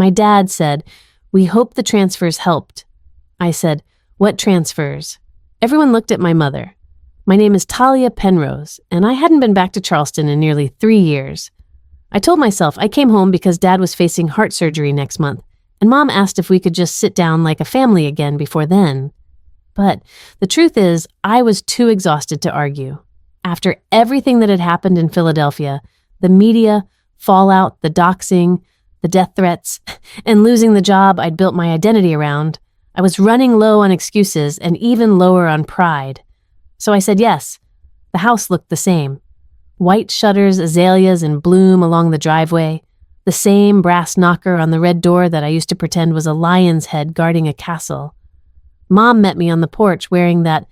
My dad said, "We hope the transfers helped." I said, "What transfers?" Everyone looked at my mother. My name is Talia Penrose, and I hadn't been back to Charleston in nearly 3 years. I told myself I came home because Dad was facing heart surgery next month, and Mom asked if we could just sit down like a family again before then. But the truth is, I was too exhausted to argue. After everything that had happened in Philadelphia, the media, fallout, the doxing, the death threats, and losing the job I'd built my identity around, I was running low on excuses and even lower on pride. So I said yes. The house looked the same. White shutters, azaleas in bloom along the driveway, the same brass knocker on the red door that I used to pretend was a lion's head guarding a castle. Mom met me on the porch wearing that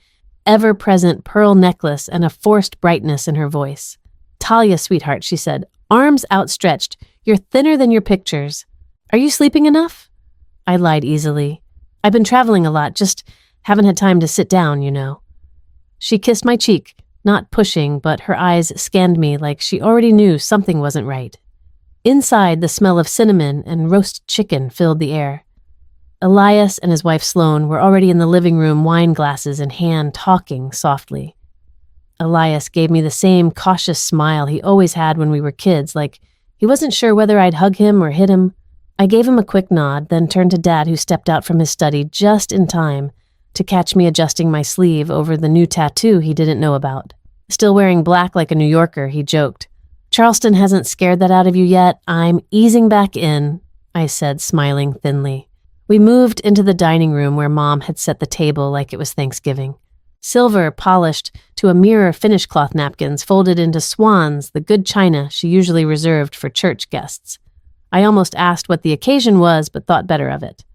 ever-present pearl necklace and a forced brightness in her voice. "Talia, sweetheart," she said, "arms outstretched. You're thinner than your pictures. Are you sleeping enough?" I lied easily. "I've been traveling a lot, just haven't had time to sit down, you know." She kissed my cheek, not pushing, but her eyes scanned me like she already knew something wasn't right. Inside, the smell of cinnamon and roast chicken filled the air. Elias and his wife Sloan were already in the living room, wine glasses in hand, talking softly. Elias gave me the same cautious smile he always had when we were kids, like he wasn't sure whether I'd hug him or hit him. I gave him a quick nod, then turned to Dad, who stepped out from his study just in time to catch me adjusting my sleeve over the new tattoo he didn't know about. Still wearing black like a New Yorker, he joked. "Charleston hasn't scared that out of you yet. I'm easing back in," I said, smiling thinly. We moved into the dining room where Mom had set the table like it was Thanksgiving. Silver polished to a mirror finish cloth napkins folded into swans, the good china she usually reserved for church guests. I almost asked what the occasion was, but thought better of it.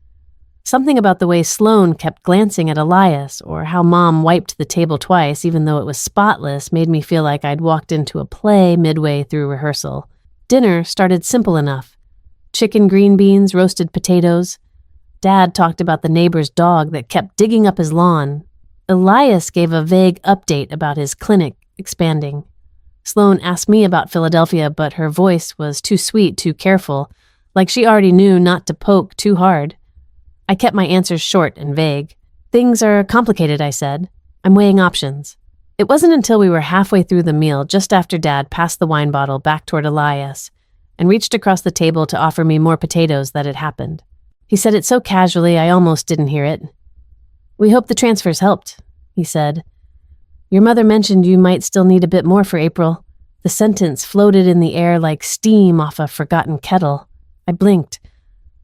Something about the way Sloan kept glancing at Elias, or how Mom wiped the table twice even though it was spotless, made me feel like I'd walked into a play midway through rehearsal. Dinner started simple enough. Chicken, green beans, roasted potatoes. Dad talked about the neighbor's dog that kept digging up his lawn. Elias gave a vague update about his clinic expanding. Sloan asked me about Philadelphia, but her voice was too sweet, too careful, like she already knew not to poke too hard. I kept my answers short and vague. "Things are complicated," I said. "I'm weighing options." It wasn't until we were halfway through the meal, just after Dad passed the wine bottle back toward Elias and reached across the table to offer me more potatoes, that it happened. He said it so casually I almost didn't hear it. "We hope the transfers helped," he said. "Your mother mentioned you might still need a bit more for April." The sentence floated in the air like steam off a forgotten kettle. I blinked.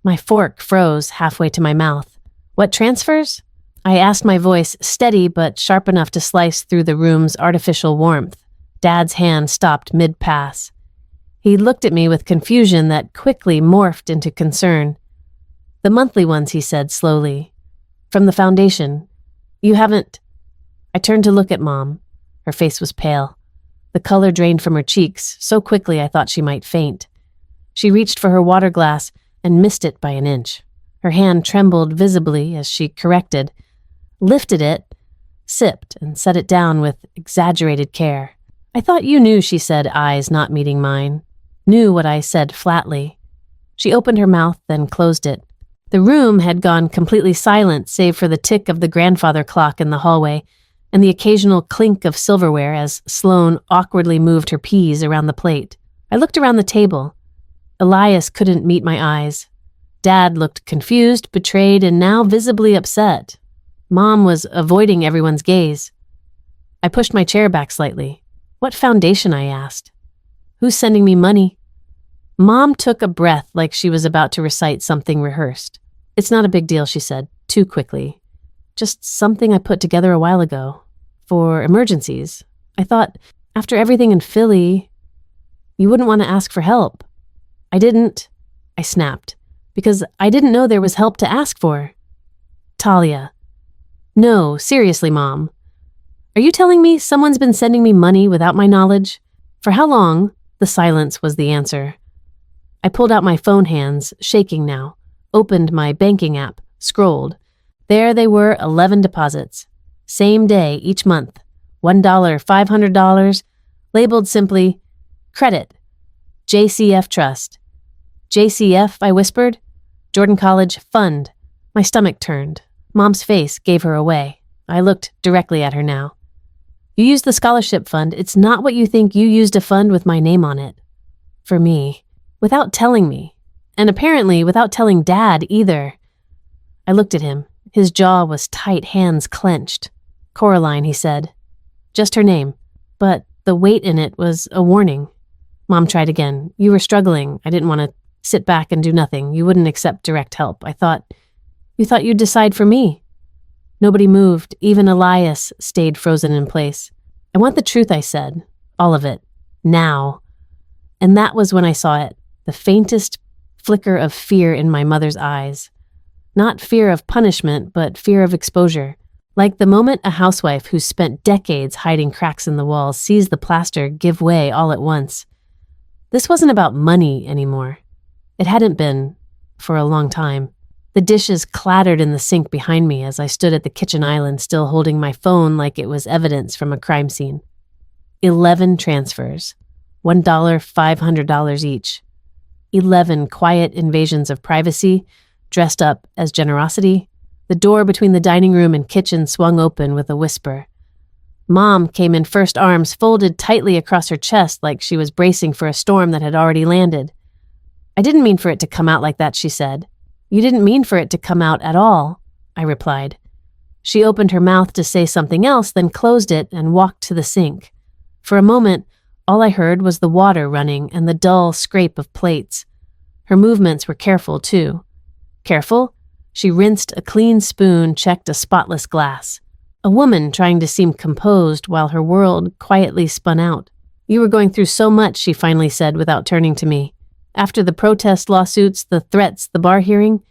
My fork froze halfway to my mouth. "What transfers?" I asked, my voice steady but sharp enough to slice through the room's artificial warmth. Dad's hand stopped mid-pass. He looked at me with confusion that quickly morphed into concern. "The monthly ones," he said slowly. "From the foundation. You haven't—" I turned to look at Mom. Her face was pale. The color drained from her cheeks so quickly I thought she might faint. She reached for her water glass and missed it by an inch. Her hand trembled visibly as she corrected, lifted it, sipped, and set it down with exaggerated care. "I thought you knew," she said, eyes not meeting mine. Knew what I said flatly. She opened her mouth, then closed it. The room had gone completely silent, save for the tick of the grandfather clock in the hallway and the occasional clink of silverware as Sloan awkwardly moved her peas around the plate. I looked around the table. Elias couldn't meet my eyes. Dad looked confused, betrayed, and now visibly upset. Mom was avoiding everyone's gaze. I pushed my chair back slightly. "What foundation?" I asked. "Who's sending me money?" Mom took a breath like she was about to recite something rehearsed. "It's not a big deal," she said, too quickly. "Just something I put together a while ago. For emergencies. I thought, after everything in Philly, you wouldn't want to ask for help." "I didn't," I snapped, "because I didn't know there was help to ask for." "Talia." "No, seriously, Mom. Are you telling me someone's been sending me money without my knowledge? For how long?" The silence was the answer. I pulled out my phone hands, shaking now, opened my banking app, scrolled. There they were, 11 deposits. Same day, each month. $1, $500, labeled simply, "Credit. JCF Trust." "JCF," I whispered. Jordan College Fund. My stomach turned. Mom's face gave her away. I looked directly at her now. You used the scholarship fund. It's not what you think. You used a fund with my name on it. For me. Without telling me. And apparently without telling Dad either. I looked at him. His jaw was tight, hands clenched. Coraline, he said. Just her name. But the weight in it was a warning. Mom tried again. You were struggling. I didn't want to sit back and do nothing. You wouldn't accept direct help. You thought you'd decide for me. Nobody moved. Even Elias stayed frozen in place. I want the truth, I said. All of it. Now. And that was when I saw it. The faintest flicker of fear in my mother's eyes. Not fear of punishment, but fear of exposure. Like the moment a housewife who's spent decades hiding cracks in the walls sees the plaster give way all at once. This wasn't about money anymore. It hadn't been for a long time. The dishes clattered in the sink behind me as I stood at the kitchen island still holding my phone like it was evidence from a crime scene. 11 transfers. $1, $500 each. 11 quiet invasions of privacy, dressed up as generosity. The door between the dining room and kitchen swung open with a whisper. Mom came in first, arms folded tightly across her chest like she was bracing for a storm that had already landed. I didn't mean for it to come out like that, she said. You didn't mean for it to come out at all, I replied. She opened her mouth to say something else, then closed it and walked to the sink. For a moment, all I heard was the water running and the dull scrape of plates. Her movements were careful, too. Careful? She rinsed a clean spoon, checked a spotless glass. A woman trying to seem composed while her world quietly spun out. You were going through so much, she finally said without turning to me. After the protest lawsuits, the threats, the bar hearing,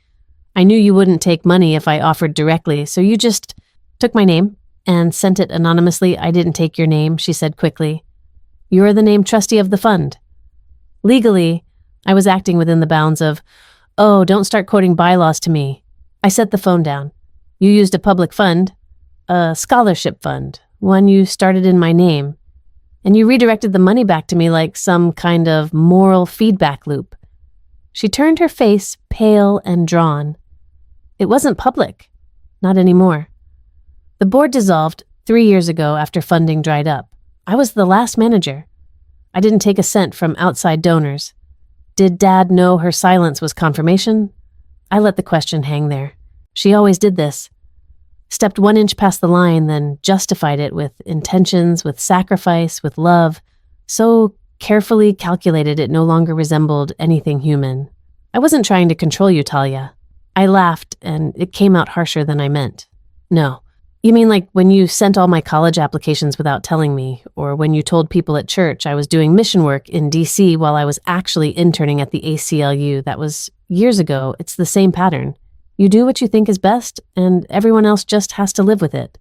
I knew you wouldn't take money if I offered directly, so you just took my name and sent it anonymously. I didn't take your name, she said quickly. You're the named trustee of the fund. Legally, I was acting within the bounds of, oh, don't start quoting bylaws to me. I set the phone down. You used a public fund, a scholarship fund, one you started in my name, and you redirected the money back to me like some kind of moral feedback loop. She turned her face pale and drawn. It wasn't public. Not anymore. The board dissolved 3 years ago after funding dried up. I was the last manager. I didn't take a cent from outside donors. Did Dad know her silence was confirmation? I let the question hang there. She always did this. Stepped 1 inch past the line, then justified it with intentions, with sacrifice, with love, so carefully calculated it no longer resembled anything human. I wasn't trying to control you, Talia. I laughed, and it came out harsher than I meant. No. You mean like when you sent all my college applications without telling me, or when you told people at church I was doing mission work in D.C. while I was actually interning at the ACLU. That was years ago. It's the same pattern. You do what you think is best, and everyone else just has to live with it.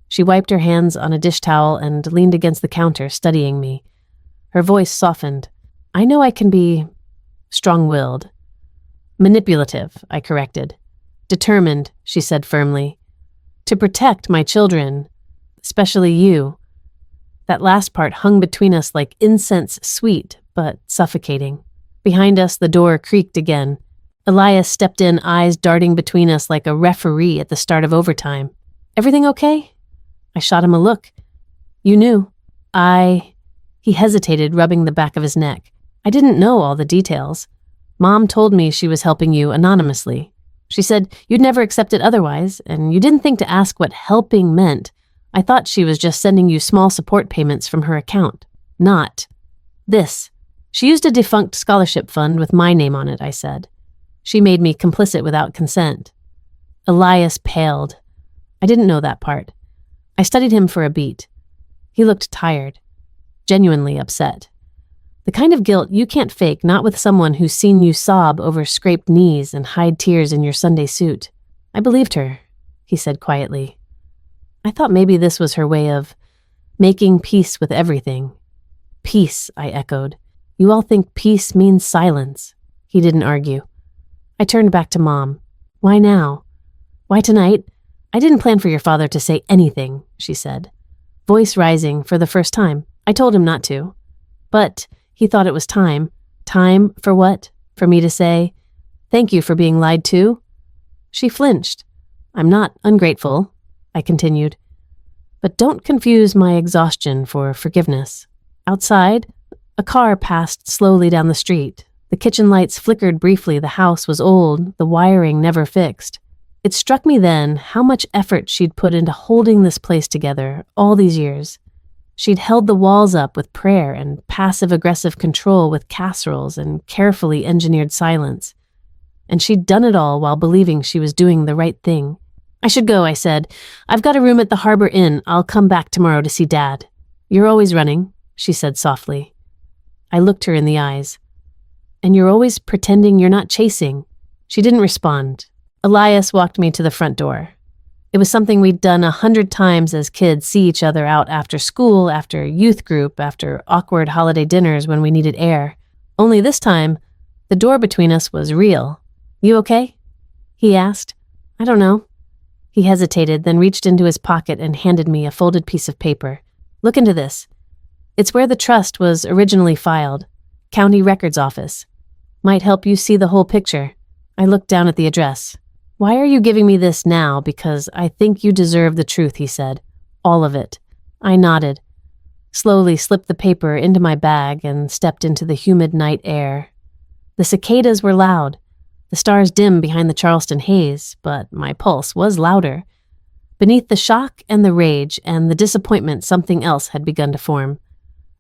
She wiped her hands on a dish towel and leaned against the counter, studying me. Her voice softened. I know I can be strong-willed. Manipulative, I corrected. Determined, she said firmly. To protect my children, especially you. That last part hung between us like incense sweet, but suffocating. Behind us, the door creaked again. Elias stepped in, eyes darting between us like a referee at the start of overtime. Everything okay? I shot him a look. You knew. He hesitated, rubbing the back of his neck. I didn't know all the details. Mom told me she was helping you anonymously. She said you'd never accept it otherwise, and you didn't think to ask what helping meant. I thought she was just sending you small support payments from her account. Not this. She used a defunct scholarship fund with my name on it, I said. She made me complicit without consent. Elias paled. I didn't know that part. I studied him for a beat. He looked tired, genuinely upset. The kind of guilt you can't fake, not with someone who's seen you sob over scraped knees and hide tears in your Sunday suit. I believed her, he said quietly. I thought maybe this was her way of making peace with everything. Peace, I echoed. You all think peace means silence. He didn't argue. I turned back to Mom. Why now? Why tonight? I didn't plan for your father to say anything, she said. Voice rising for the first time. I told him not to. But he thought it was time. Time for what? For me to say, Thank you for being lied to." She flinched. "I'm not ungrateful," I continued. "But don't confuse my exhaustion for forgiveness." Outside, a car passed slowly down the street. The kitchen lights flickered briefly. The house was old, the wiring never fixed. It struck me then how much effort she'd put into holding this place together all these years. She'd held the walls up with prayer and passive-aggressive control with casseroles and carefully engineered silence. And she'd done it all while believing she was doing the right thing. "I should go," I said. "I've got a room at the Harbor Inn. I'll come back tomorrow to see Dad." "You're always running," she said softly. I looked her in the eyes. "And you're always pretending you're not chasing." She didn't respond. Elias walked me to the front door. It was something we'd done 100 times as kids, see each other out after school, after youth group, after awkward holiday dinners when we needed air. Only this time, the door between us was real. "You okay?" he asked. "I don't know." He hesitated, then reached into his pocket and handed me a folded piece of paper. "Look into this. It's where the trust was originally filed. County Records Office. Might help you see the whole picture." I looked down at the address. "Why are you giving me this now? Because I think you deserve the truth," he said. "All of it." I nodded, slowly slipped the paper into my bag and stepped into the humid night air. The cicadas were loud, the stars dim behind the Charleston haze, but my pulse was louder. Beneath the shock and the rage and the disappointment, something else had begun to form.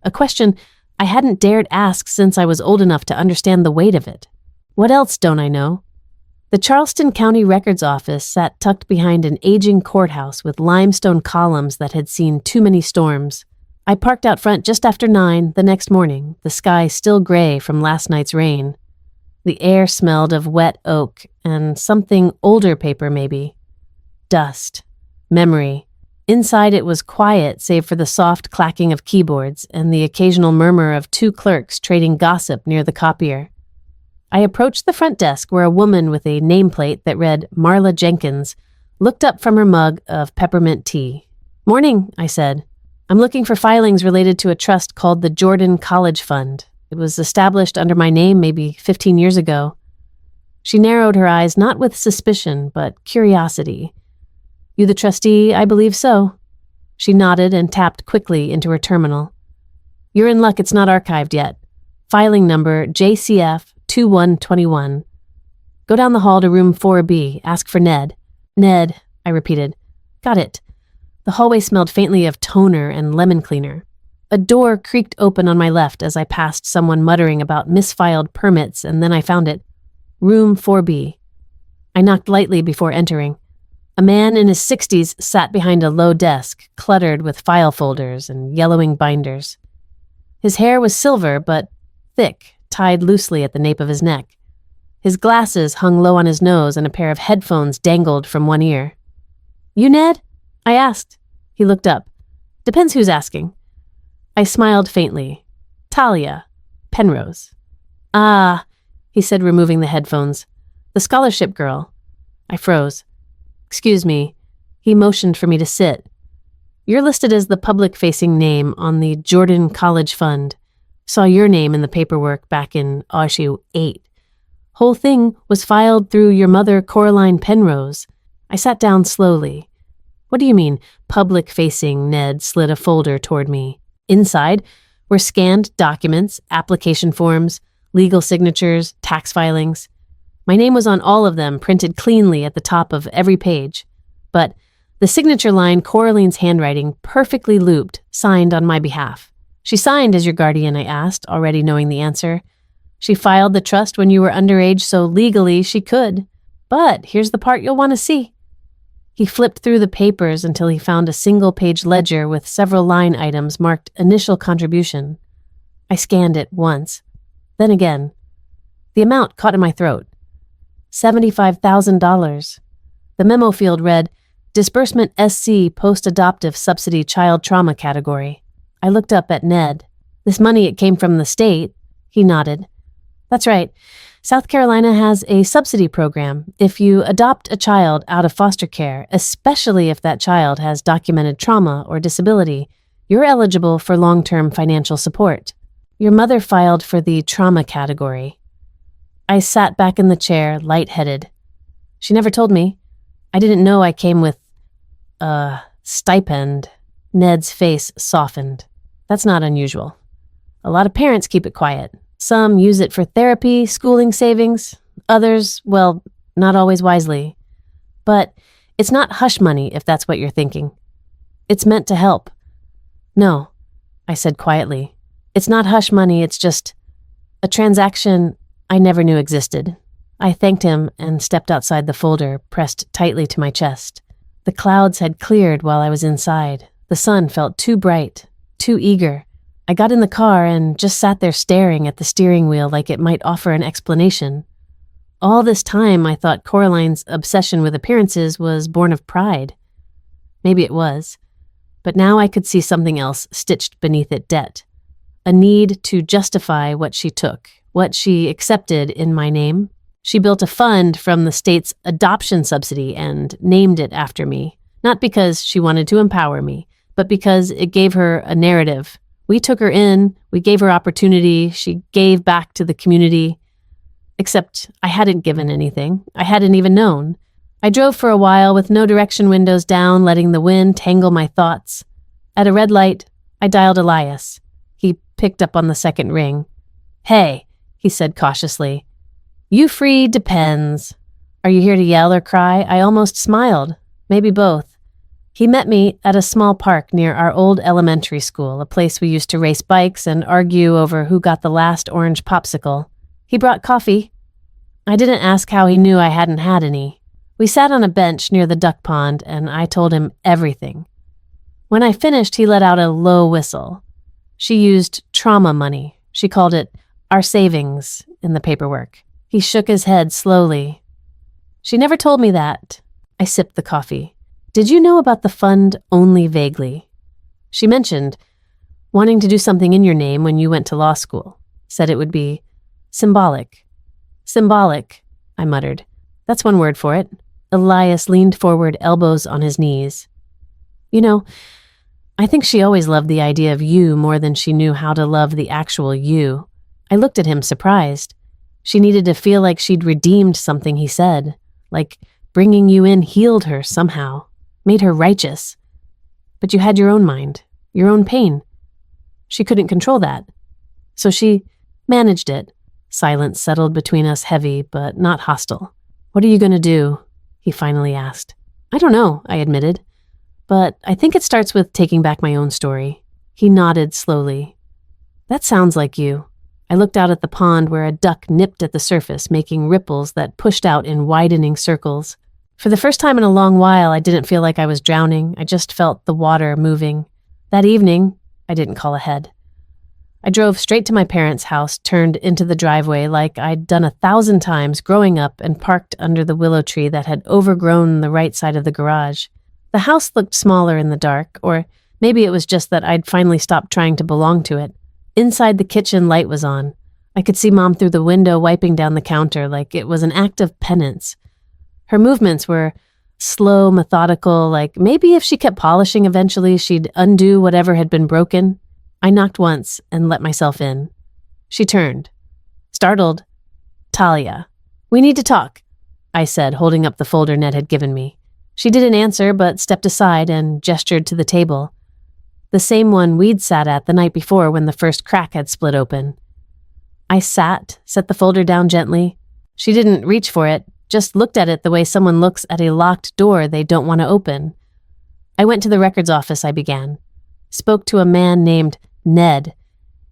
A question I hadn't dared ask since I was old enough to understand the weight of it. What else don't I know? The Charleston County Records Office sat tucked behind an aging courthouse with limestone columns that had seen too many storms. I parked out front just after 9 the next morning, the sky still gray from last night's rain. The air smelled of wet oak and something older paper maybe. Dust. Memory. Inside it was quiet save for the soft clacking of keyboards and the occasional murmur of 2 clerks trading gossip near the copier. I approached the front desk where a woman with a nameplate that read Marla Jenkins looked up from her mug of peppermint tea. "Morning," I said. "I'm looking for filings related to a trust called the Jordan College Fund. It was established under my name maybe 15 years ago." She narrowed her eyes not with suspicion, but curiosity. "You the trustee? I believe so." She nodded and tapped quickly into her terminal. "You're in luck, it's not archived yet. Filing number JCF 2121. Go down the hall to room 4B. Ask for Ned." "Ned," I repeated. "Got it." The hallway smelled faintly of toner and lemon cleaner. A door creaked open on my left as I passed someone muttering about misfiled permits, and then I found it. Room 4B. I knocked lightly before entering. A man in his 60s sat behind a low desk, cluttered with file folders and yellowing binders. His hair was silver, but thick, tied loosely at the nape of his neck. His glasses hung low on his nose and a pair of headphones dangled from one ear. "You Ned?" I asked. He looked up. "Depends who's asking." I smiled faintly. "Talia. Penrose." "Ah," he said, removing the headphones. "The scholarship girl." I froze. "Excuse me." He motioned for me to sit. "You're listed as the public-facing name on the Jordan College Fund. Saw your name in the paperwork back in issue 8. Whole thing was filed through your mother, Coraline Penrose." I sat down slowly. "What do you mean, public-facing?" Ned slid a folder toward me. Inside were scanned documents, application forms, legal signatures, tax filings. My name was on all of them, printed cleanly at the top of every page. But the signature line, Coraline's handwriting, perfectly looped, signed on my behalf. "She signed as your guardian?" I asked, already knowing the answer. "She filed the trust when you were underage, so legally she could. But here's the part you'll want to see." He flipped through the papers until he found a single-page ledger with several line items marked initial contribution. I scanned it once, then again. The amount caught in my throat. $75,000. The memo field read, "Disbursement SC Post-Adoptive Subsidy Child Trauma Category." I looked up at Ned. "This money, it came from the state." He nodded. "That's right. South Carolina has a subsidy program. If you adopt a child out of foster care, especially if that child has documented trauma or disability, you're eligible for long-term financial support. Your mother filed for the trauma category." I sat back in the chair, lightheaded. She never told me. I didn't know I came with a stipend. Ned's face softened. That's not unusual. A lot of parents keep it quiet. Some use it for therapy, schooling savings. Others, well, not always wisely. But it's not hush money, if that's what you're thinking. It's meant to help. No, I said quietly. It's not hush money, it's just a transaction I never knew existed. I thanked him and stepped outside the folder, pressed tightly to my chest. The clouds had cleared while I was inside. The sun felt too bright, too eager. I got in the car and just sat there staring at the steering wheel like it might offer an explanation. All this time, I thought Coraline's obsession with appearances was born of pride. Maybe it was. But now I could see something else stitched beneath it: debt. A need to justify what she took, what she accepted in my name. She built a fund from the state's adoption subsidy and named it after me, not because she wanted to empower me, but because it gave her a narrative. We took her in, we gave her opportunity, she gave back to the community. Except I hadn't given anything. I hadn't even known. I drove for a while with no direction windows down, letting the wind tangle my thoughts. At a red light, I dialed Elias. He picked up on the second ring. "Hey," he said cautiously. "You free depends. Are you here to yell or cry?" I almost smiled. Maybe both. He met me at a small park near our old elementary school, a place we used to race bikes and argue over who got the last orange popsicle. He brought coffee. I didn't ask how he knew I hadn't had any. We sat on a bench near the duck pond, and I told him everything. When I finished, he let out a low whistle. She used trauma money. She called it our savings in the paperwork. He shook his head slowly. "She never told me that." I sipped the coffee. "Did you know about the fund only vaguely?" She mentioned wanting to do something in your name when you went to law school. Said it would be symbolic. "Symbolic," I muttered. "That's one word for it." Elias leaned forward, elbows on his knees. "You know, I think she always loved the idea of you more than she knew how to love the actual you." I looked at him, surprised. She needed to feel like she'd redeemed something he said, like bringing you in healed her somehow, made her righteous. But you had your own mind, your own pain. She couldn't control that. So she managed it. Silence settled between us, heavy but not hostile. "What are you going to do?" he finally asked. "I don't know," I admitted. "But I think it starts with taking back my own story." He nodded slowly. "That sounds like you." I looked out at the pond where a duck nipped at the surface, making ripples that pushed out in widening circles. For the first time in a long while, I didn't feel like I was drowning. I just felt the water moving. That evening, I didn't call ahead. I drove straight to my parents' house, turned into the driveway like I'd done 1,000 times growing up, and parked under the willow tree that had overgrown the right side of the garage. The house looked smaller in the dark, or maybe it was just that I'd finally stopped trying to belong to it. Inside, the kitchen light was on. I could see Mom through the window wiping down the counter like it was an act of penance. Her movements were slow, methodical, like maybe if she kept polishing eventually she'd undo whatever had been broken. I knocked once and let myself in. She turned. Startled. "Talia." "We need to talk," I said, holding up the folder Ned had given me. She didn't answer but stepped aside and gestured to the table. The same one we'd sat at the night before when the first crack had split open. I sat, set the folder down gently. She didn't reach for it, just looked at it the way someone looks at a locked door they don't want to open. I went to the records office, I began. Spoke to a man named Ned.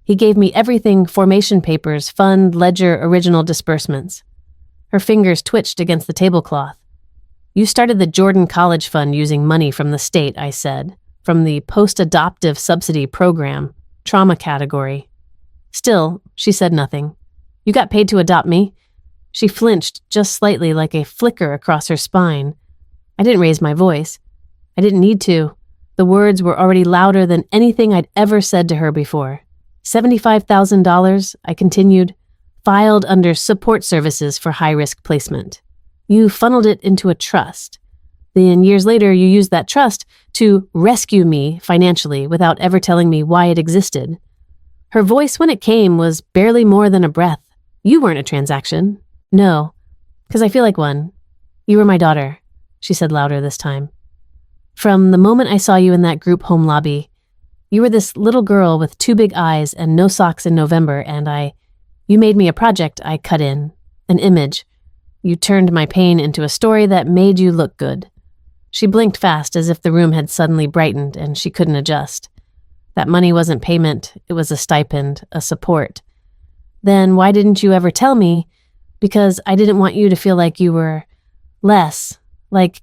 He gave me everything: formation papers, fund, ledger, original disbursements. Her fingers twitched against the tablecloth. "You started the Jordan College Fund using money from the state," I said. "From the post-adoptive subsidy program, trauma category." Still, she said nothing. "You got paid to adopt me?" She flinched just slightly, like a flicker across her spine. I didn't raise my voice. I didn't need to. The words were already louder than anything I'd ever said to her before. $75,000, I continued, filed under support services for high-risk placement. You funneled it into a trust. Then years later, you used that trust to rescue me financially without ever telling me why it existed. Her voice, when it came, was barely more than a breath. You weren't a transaction. No, because I feel like one. You were my daughter, she said louder this time. From the moment I saw you in that group home lobby, you were this little girl with 2 big eyes and no socks in November, and you made me a project I cut in, an image. You turned my pain into a story that made you look good. She blinked fast as if the room had suddenly brightened and she couldn't adjust. That money wasn't payment, it was a stipend, a support. Then why didn't you ever tell me? Because I didn't want you to feel like you were less, like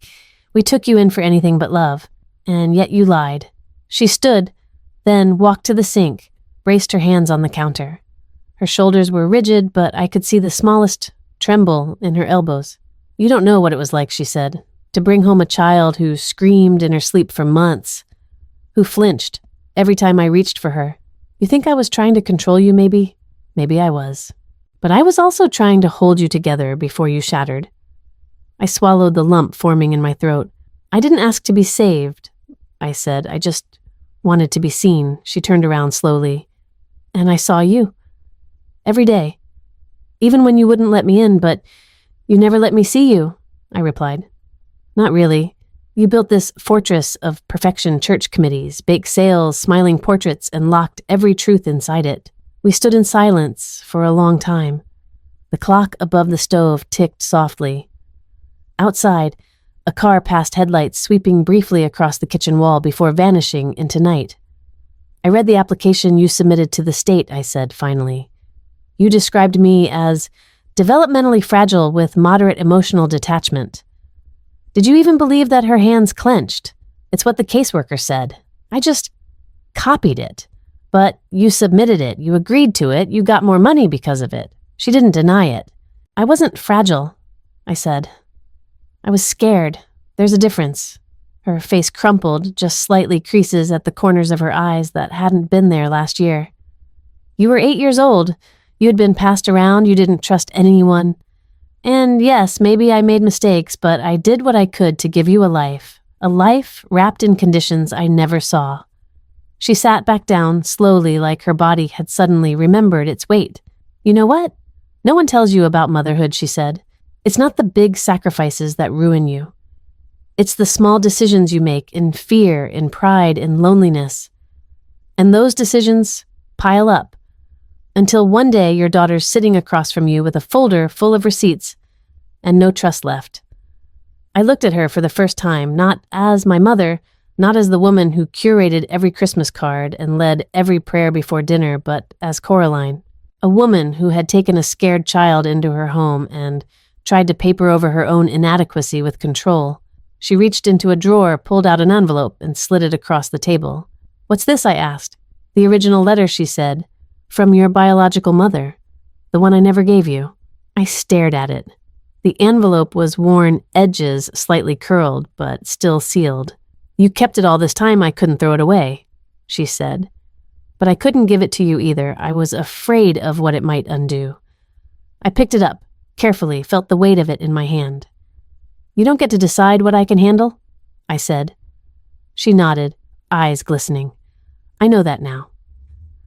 we took you in for anything but love. And yet you lied. She stood, then walked to the sink, braced her hands on the counter. Her shoulders were rigid, but I could see the smallest tremble in her elbows. You don't know what it was like, she said, to bring home a child who screamed in her sleep for months, who flinched every time I reached for her. You think I was trying to control you, maybe? Maybe I was. But I was also trying to hold you together before you shattered. I swallowed the lump forming in my throat. I didn't ask to be saved, I said. I just wanted to be seen. She turned around slowly. And I saw you. Every day. Even when you wouldn't let me in, but you never let me see you, I replied. Not really. You built this fortress of perfection church committees, baked sales, smiling portraits, and locked every truth inside it. We stood in silence for a long time. The clock above the stove ticked softly. Outside, a car passed headlights sweeping briefly across the kitchen wall before vanishing into night. I read the application you submitted to the state, I said finally. You described me as developmentally fragile with moderate emotional detachment. Did you even believe that her hands clenched? It's what the caseworker said. I just copied it. But you submitted it, you agreed to it, you got more money because of it. She didn't deny it. I wasn't fragile, I said. I was scared. There's a difference. Her face crumpled, just slightly creases at the corners of her eyes that hadn't been there last year. You were 8 years old. You had been passed around, you didn't trust anyone. And yes, maybe I made mistakes, but I did what I could to give you a life wrapped in conditions I never saw. She sat back down, slowly, like her body had suddenly remembered its weight. You know what? No one tells you about motherhood, she said. It's not the big sacrifices that ruin you. It's the small decisions you make in fear, in pride, in loneliness. And those decisions pile up until one day your daughter's sitting across from you with a folder full of receipts and no trust left. I looked at her for the first time, not as my mother, not as the woman who curated every Christmas card and led every prayer before dinner, but as Coraline, a woman who had taken a scared child into her home and tried to paper over her own inadequacy with control. She reached into a drawer, pulled out an envelope, and slid it across the table. What's this? I asked. The original letter, she said. From your biological mother. The one I never gave you. I stared at it. The envelope was worn edges slightly curled, but still sealed. You kept it all this time, I couldn't throw it away, she said. But I couldn't give it to you either. I was afraid of what it might undo. I picked it up, carefully, felt the weight of it in my hand. You don't get to decide what I can handle, I said. She nodded, eyes glistening. I know that now.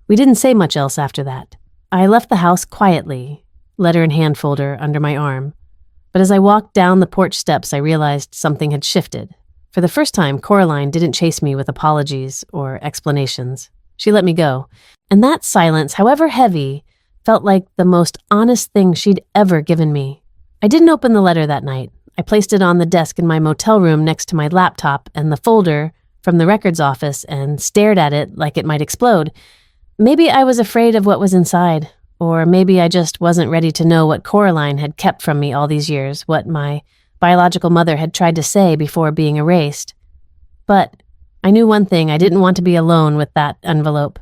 We didn't say much else after that. I left the house quietly, letter and hand folder under my arm. But as I walked down the porch steps, I realized something had shifted. For the first time, Coraline didn't chase me with apologies or explanations. She let me go. And that silence, however heavy, felt like the most honest thing she'd ever given me. I didn't open the letter that night. I placed it on the desk in my motel room next to my laptop and the folder from the records office and stared at it like it might explode. Maybe I was afraid of what was inside, or maybe I just wasn't ready to know what Coraline had kept from me all these years, what my biological mother had tried to say before being erased. But I knew one thing, I didn't want to be alone with that envelope.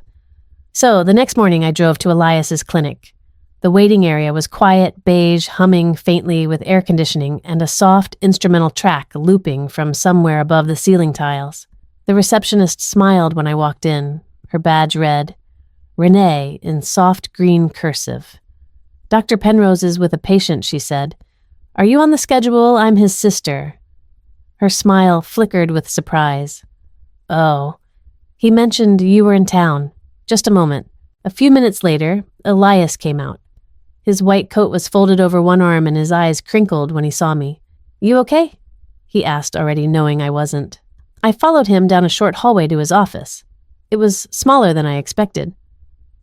So the next morning I drove to Elias's clinic. The waiting area was quiet, beige, humming faintly with air conditioning and a soft instrumental track looping from somewhere above the ceiling tiles. The receptionist smiled when I walked in, her badge read, Renee in soft green cursive. Dr. Penrose is with a patient, she said. Are you on the schedule? I'm his sister. Her smile flickered with surprise. Oh, he mentioned you were in town. Just a moment. A few minutes later, Elias came out. His white coat was folded over one arm and his eyes crinkled when he saw me. "You okay?" he asked, already knowing I wasn't. I followed him down a short hallway to his office. It was smaller than I expected.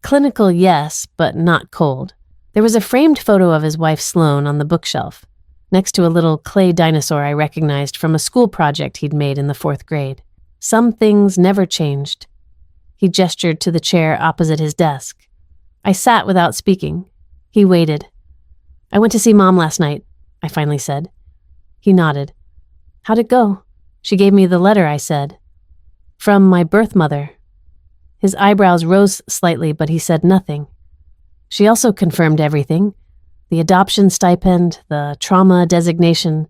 Clinical, yes, but not cold. There was a framed photo of his wife Sloane on the bookshelf, next to a little clay dinosaur I recognized from a school project he'd made in the 4th grade. Some things never changed. He gestured to the chair opposite his desk. I sat without speaking. He waited. "I went to see Mom last night," I finally said. He nodded. "How'd it go?" "She gave me the letter," I said. "From my birth mother." His eyebrows rose slightly, but he said nothing. "She also confirmed everything. The adoption stipend, the trauma designation,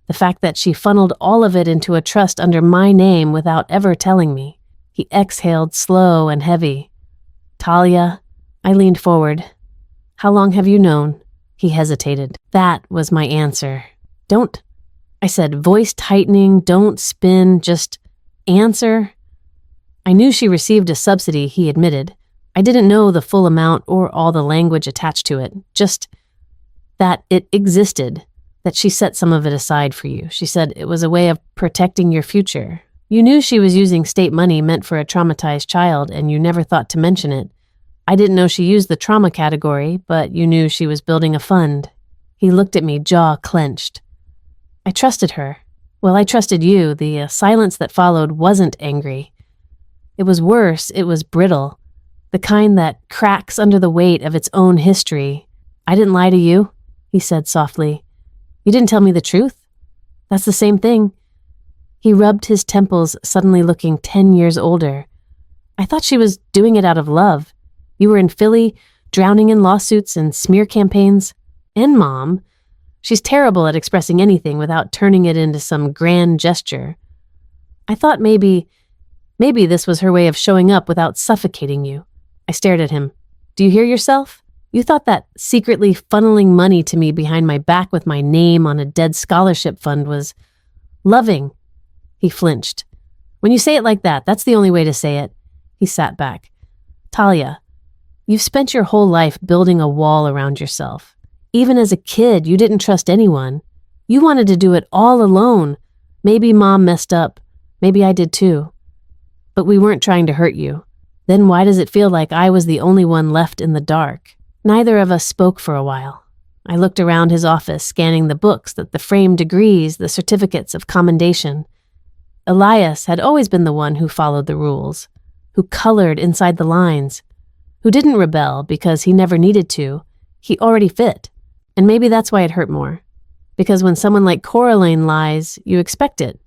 the fact that she funneled all of it into a trust under my name without ever telling me." He exhaled slow and heavy. "Talia," I leaned forward. "How long have you known?" He hesitated. That was my answer. "Don't," I said, voice tightening, "don't spin, just answer." I knew she received a subsidy, he admitted. I didn't know the full amount or all the language attached to it, just that it existed, that she set some of it aside for you. She said it was a way of protecting your future. You knew she was using state money meant for a traumatized child, and you never thought to mention it. I didn't know she used the trauma category, but you knew she was building a fund. He looked at me, jaw clenched. I trusted her. Well, I trusted you. The silence that followed wasn't angry. It was worse, it was brittle. The kind that cracks under the weight of its own history. "I didn't lie to you," he said softly. "You didn't tell me the truth. That's the same thing." He rubbed his temples, suddenly looking 10 years older. "I thought she was doing it out of love. You were in Philly, drowning in lawsuits and smear campaigns. And Mom. She's terrible at expressing anything without turning it into some grand gesture. I thought maybe this was her way of showing up without suffocating you." I stared at him. "Do you hear yourself? You thought that secretly funneling money to me behind my back with my name on a dead scholarship fund was loving." He flinched. "When you say it like that, that's the only way to say it." He sat back. "Talia, you've spent your whole life building a wall around yourself. Even as a kid, you didn't trust anyone. You wanted to do it all alone. Maybe Mom messed up. Maybe I did too. But we weren't trying to hurt you. Then why does it feel like I was the only one left in the dark?" Neither of us spoke for a while. I looked around his office, scanning the books, the framed degrees, the certificates of commendation. Elias had always been the one who followed the rules, who colored inside the lines, who didn't rebel because he never needed to. He already fit. And maybe that's why it hurt more. Because when someone like Coraline lies, you expect it.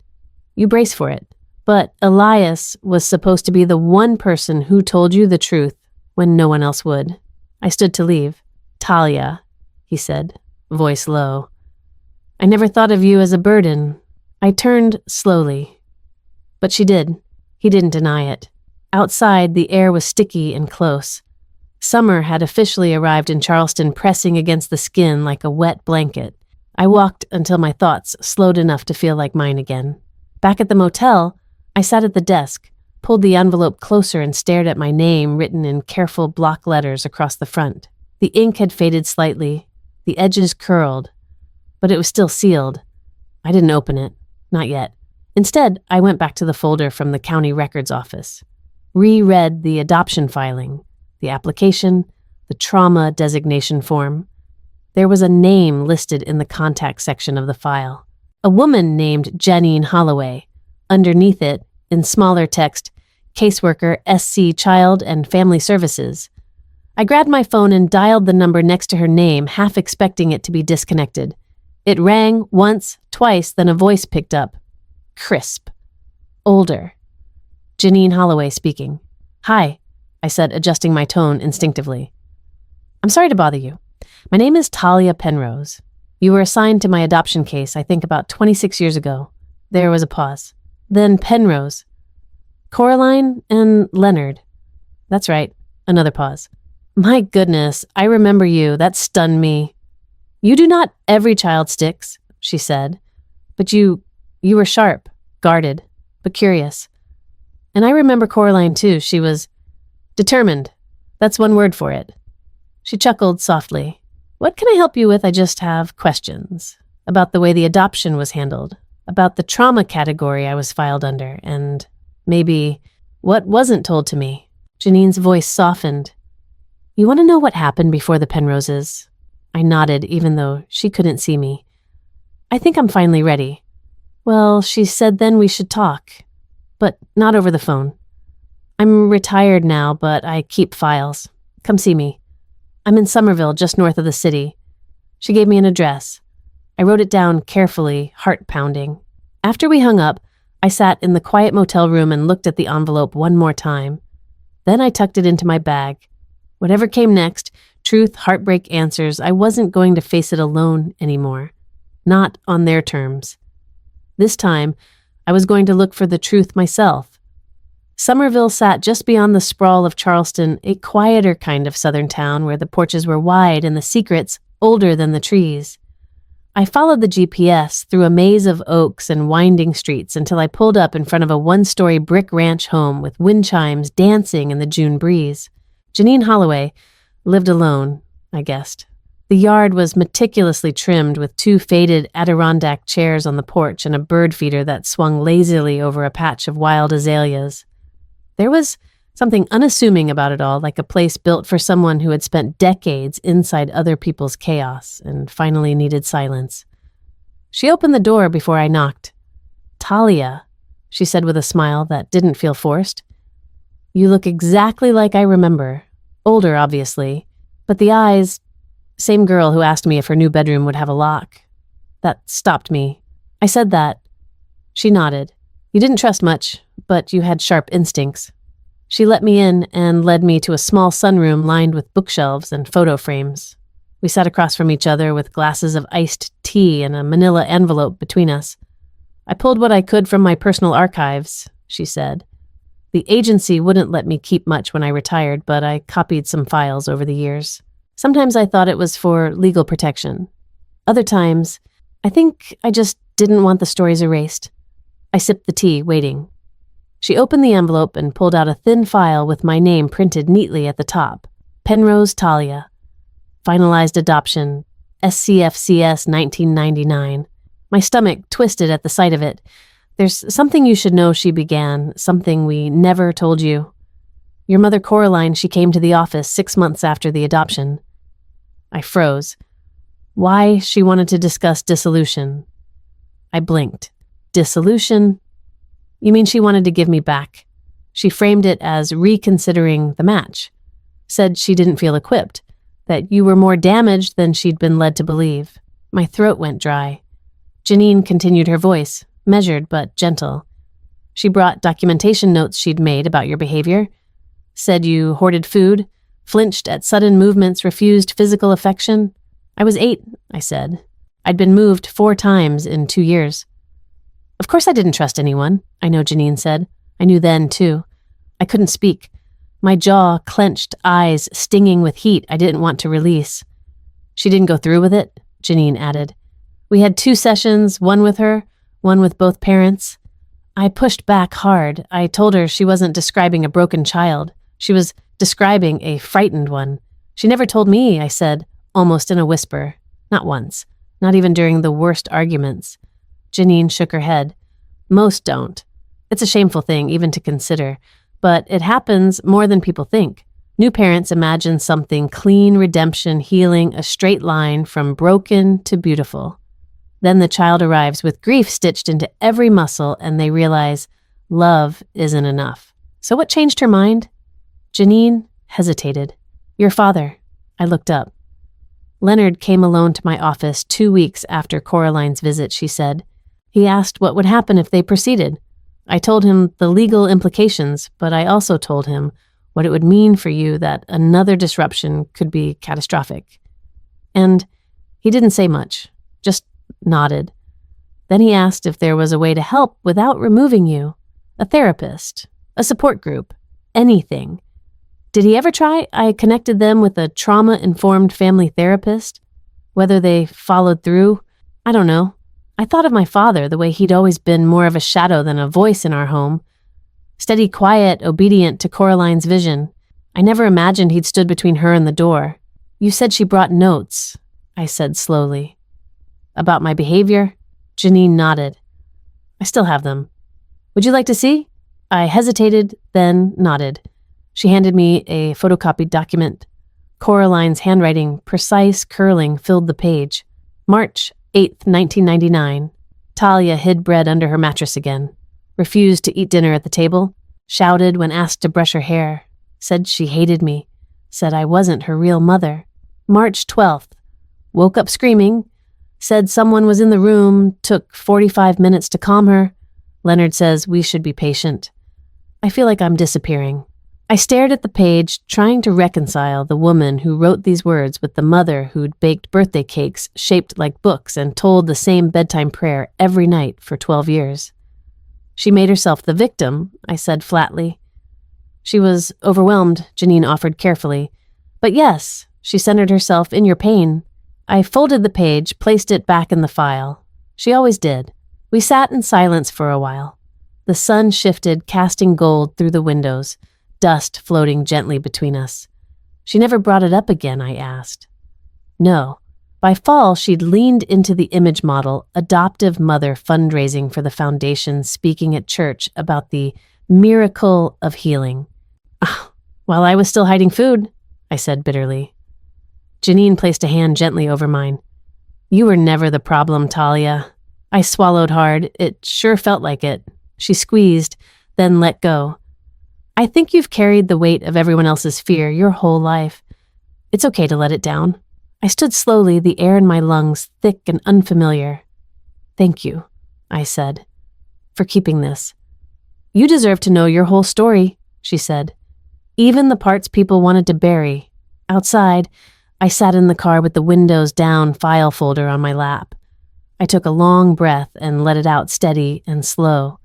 You brace for it. But Elias was supposed to be the one person who told you the truth when no one else would. I stood to leave. "Talia," he said, voice low. "I never thought of you as a burden." I turned slowly. But she did. He didn't deny it. Outside, the air was sticky and close. Summer had officially arrived in Charleston, pressing against the skin like a wet blanket. I walked until my thoughts slowed enough to feel like mine again. Back at the motel, I sat at the desk, pulled the envelope closer and stared at my name written in careful block letters across the front. The ink had faded slightly, the edges curled, but it was still sealed. I didn't open it, not yet. Instead, I went back to the folder from the county records office, reread the adoption filing, the application, the trauma designation form. There was a name listed in the contact section of the file. A woman named Janine Holloway. Underneath it, in smaller text, caseworker SC Child and Family Services. I grabbed my phone and dialed the number next to her name, half expecting it to be disconnected. It rang once, twice, then a voice picked up. Crisp. Older. Janine Holloway speaking. "Hi," I said, adjusting my tone instinctively. "I'm sorry to bother you. My name is Talia Penrose. You were assigned to my adoption case, I think about 26 years ago." There was a pause. Then Penrose. "Coraline and Leonard." "That's right." Another pause. "My goodness, I remember you. That stunned me." "You do not every child sticks," she said. "But you were sharp, guarded, but curious. And I remember Coraline too. She was determined. That's one word for it." She chuckled softly. What can I help you with? I just have questions about the way the adoption was handled, about the trauma category I was filed under, and maybe what wasn't told to me. Janine's voice softened. You want to know what happened before the Penroses? I nodded, even though she couldn't see me. I think I'm finally ready. Well, she said then we should talk, but not over the phone. I'm retired now, but I keep files. Come see me. I'm in Somerville, just north of the city. She gave me an address. I wrote it down carefully, heart pounding. After we hung up, I sat in the quiet motel room and looked at the envelope one more time. Then I tucked it into my bag. Whatever came next, truth, heartbreak, answers, I wasn't going to face it alone anymore. Not on their terms. This time, I was going to look for the truth myself. Somerville sat just beyond the sprawl of Charleston, a quieter kind of southern town where the porches were wide and the secrets older than the trees. I followed the GPS through a maze of oaks and winding streets until I pulled up in front of a one-story brick ranch home with wind chimes dancing in the June breeze. Janine Holloway lived alone, I guessed. The yard was meticulously trimmed with 2 faded Adirondack chairs on the porch and a bird feeder that swung lazily over a patch of wild azaleas. There was something unassuming about it all, like a place built for someone who had spent decades inside other people's chaos and finally needed silence. She opened the door before I knocked. Talia, she said with a smile that didn't feel forced. You look exactly like I remember. Older, obviously, but the eyes, same girl who asked me if her new bedroom would have a lock. That stopped me. I said that. She nodded. You didn't trust much, but you had sharp instincts. She let me in and led me to a small sunroom lined with bookshelves and photo frames. We sat across from each other with glasses of iced tea and a manila envelope between us. I pulled what I could from my personal archives, she said. The agency wouldn't let me keep much when I retired, but I copied some files over the years. Sometimes I thought it was for legal protection. Other times, I think I just didn't want the stories erased. I sipped the tea, waiting. She opened the envelope and pulled out a thin file with my name printed neatly at the top. Penrose Talia. Finalized adoption. SCFCS 1999. My stomach twisted at the sight of it. There's something you should know, she began, something we never told you. Your mother Coraline, she came to the office 6 months after the adoption. I froze. Why she wanted to discuss dissolution. I blinked. Dissolution? You mean she wanted to give me back? She framed it as reconsidering the match. Said she didn't feel equipped, that you were more damaged than she'd been led to believe. My throat went dry. Janine continued her voice, measured but gentle. She brought documentation notes she'd made about your behavior. Said you hoarded food, flinched at sudden movements, refused physical affection. I was 8, I said. I'd been moved 4 times in 2 years. Of course I didn't trust anyone, I know Janine said. I knew then, too. I couldn't speak. My jaw clenched, eyes stinging with heat I didn't want to release. She didn't go through with it, Janine added. We had 2 sessions, one with her, one with both parents. I pushed back hard. I told her she wasn't describing a broken child. She was describing a frightened one. She never told me, I said, almost in a whisper. Not once. Not even during the worst arguments. Janine shook her head. Most don't. It's a shameful thing even to consider, but it happens more than people think. New parents imagine something clean, redemption, healing, a straight line from broken to beautiful. Then the child arrives with grief stitched into every muscle and they realize love isn't enough. So what changed her mind? Janine hesitated. Your father. I looked up. Leonard came alone to my office 2 weeks after Coraline's visit, she said. He asked what would happen if they proceeded. I told him the legal implications, but I also told him what it would mean for you that another disruption could be catastrophic. And he didn't say much, just nodded. Then he asked if there was a way to help without removing you. A therapist, a support group, anything. Did he ever try? I connected them with a trauma-informed family therapist. Whether they followed through, I don't know. I thought of my father, the way he'd always been more of a shadow than a voice in our home. Steady, quiet, obedient to Coraline's vision. I never imagined he'd stood between her and the door. You said she brought notes. I said slowly. About my behavior? Janine nodded. I still have them. Would you like to see? I hesitated, then nodded. She handed me a photocopied document. Coraline's handwriting, precise, curling, filled the page. March 8th, 1999. Talia hid bread under her mattress again. Refused to eat dinner at the table. Shouted when asked to brush her hair. Said she hated me. Said I wasn't her real mother. March 12th. Woke up screaming. Said someone was in the room. Took 45 minutes to calm her. Leonard says we should be patient. I feel like I'm disappearing. I stared at the page, trying to reconcile the woman who wrote these words with the mother who'd baked birthday cakes shaped like books and told the same bedtime prayer every night for 12 years. She made herself the victim, I said flatly. She was overwhelmed, Janine offered carefully. But yes, she centered herself in your pain. I folded the page, placed it back in the file. She always did. We sat in silence for a while. The sun shifted, casting gold through the windows, dust floating gently between us. She never brought it up again, I asked. No. By fall, she'd leaned into the image model, adoptive mother fundraising for the foundation, speaking at church about the miracle of healing. While I was still hiding food, I said bitterly. Janine placed a hand gently over mine. You were never the problem, Talia. I swallowed hard. It sure felt like it. She squeezed, then let go. I think you've carried the weight of everyone else's fear your whole life. It's okay to let it down. I stood slowly, the air in my lungs thick and unfamiliar. Thank you, I said, for keeping this. You deserve to know your whole story, she said. Even the parts people wanted to bury. Outside, I sat in the car with the windows down file folder on my lap. I took a long breath and let it out steady and slow.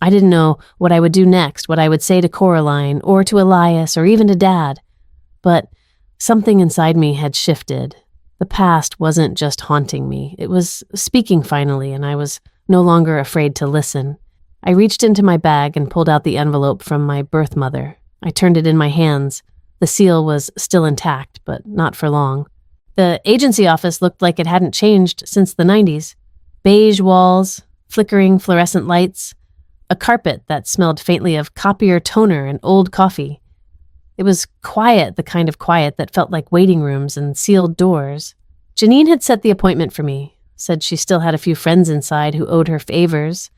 I didn't know what I would do next, what I would say to Coraline or to Elias or even to Dad. But something inside me had shifted. The past wasn't just haunting me. It was speaking finally, and I was no longer afraid to listen. I reached into my bag and pulled out the envelope from my birth mother. I turned it in my hands. The seal was still intact, but not for long. The agency office looked like it hadn't changed since the 90s. Beige walls, flickering fluorescent lights, a carpet that smelled faintly of copier toner and old coffee. It was quiet, the kind of quiet that felt like waiting rooms and sealed doors. Janine had set the appointment for me, said she still had a few friends inside who owed her favors.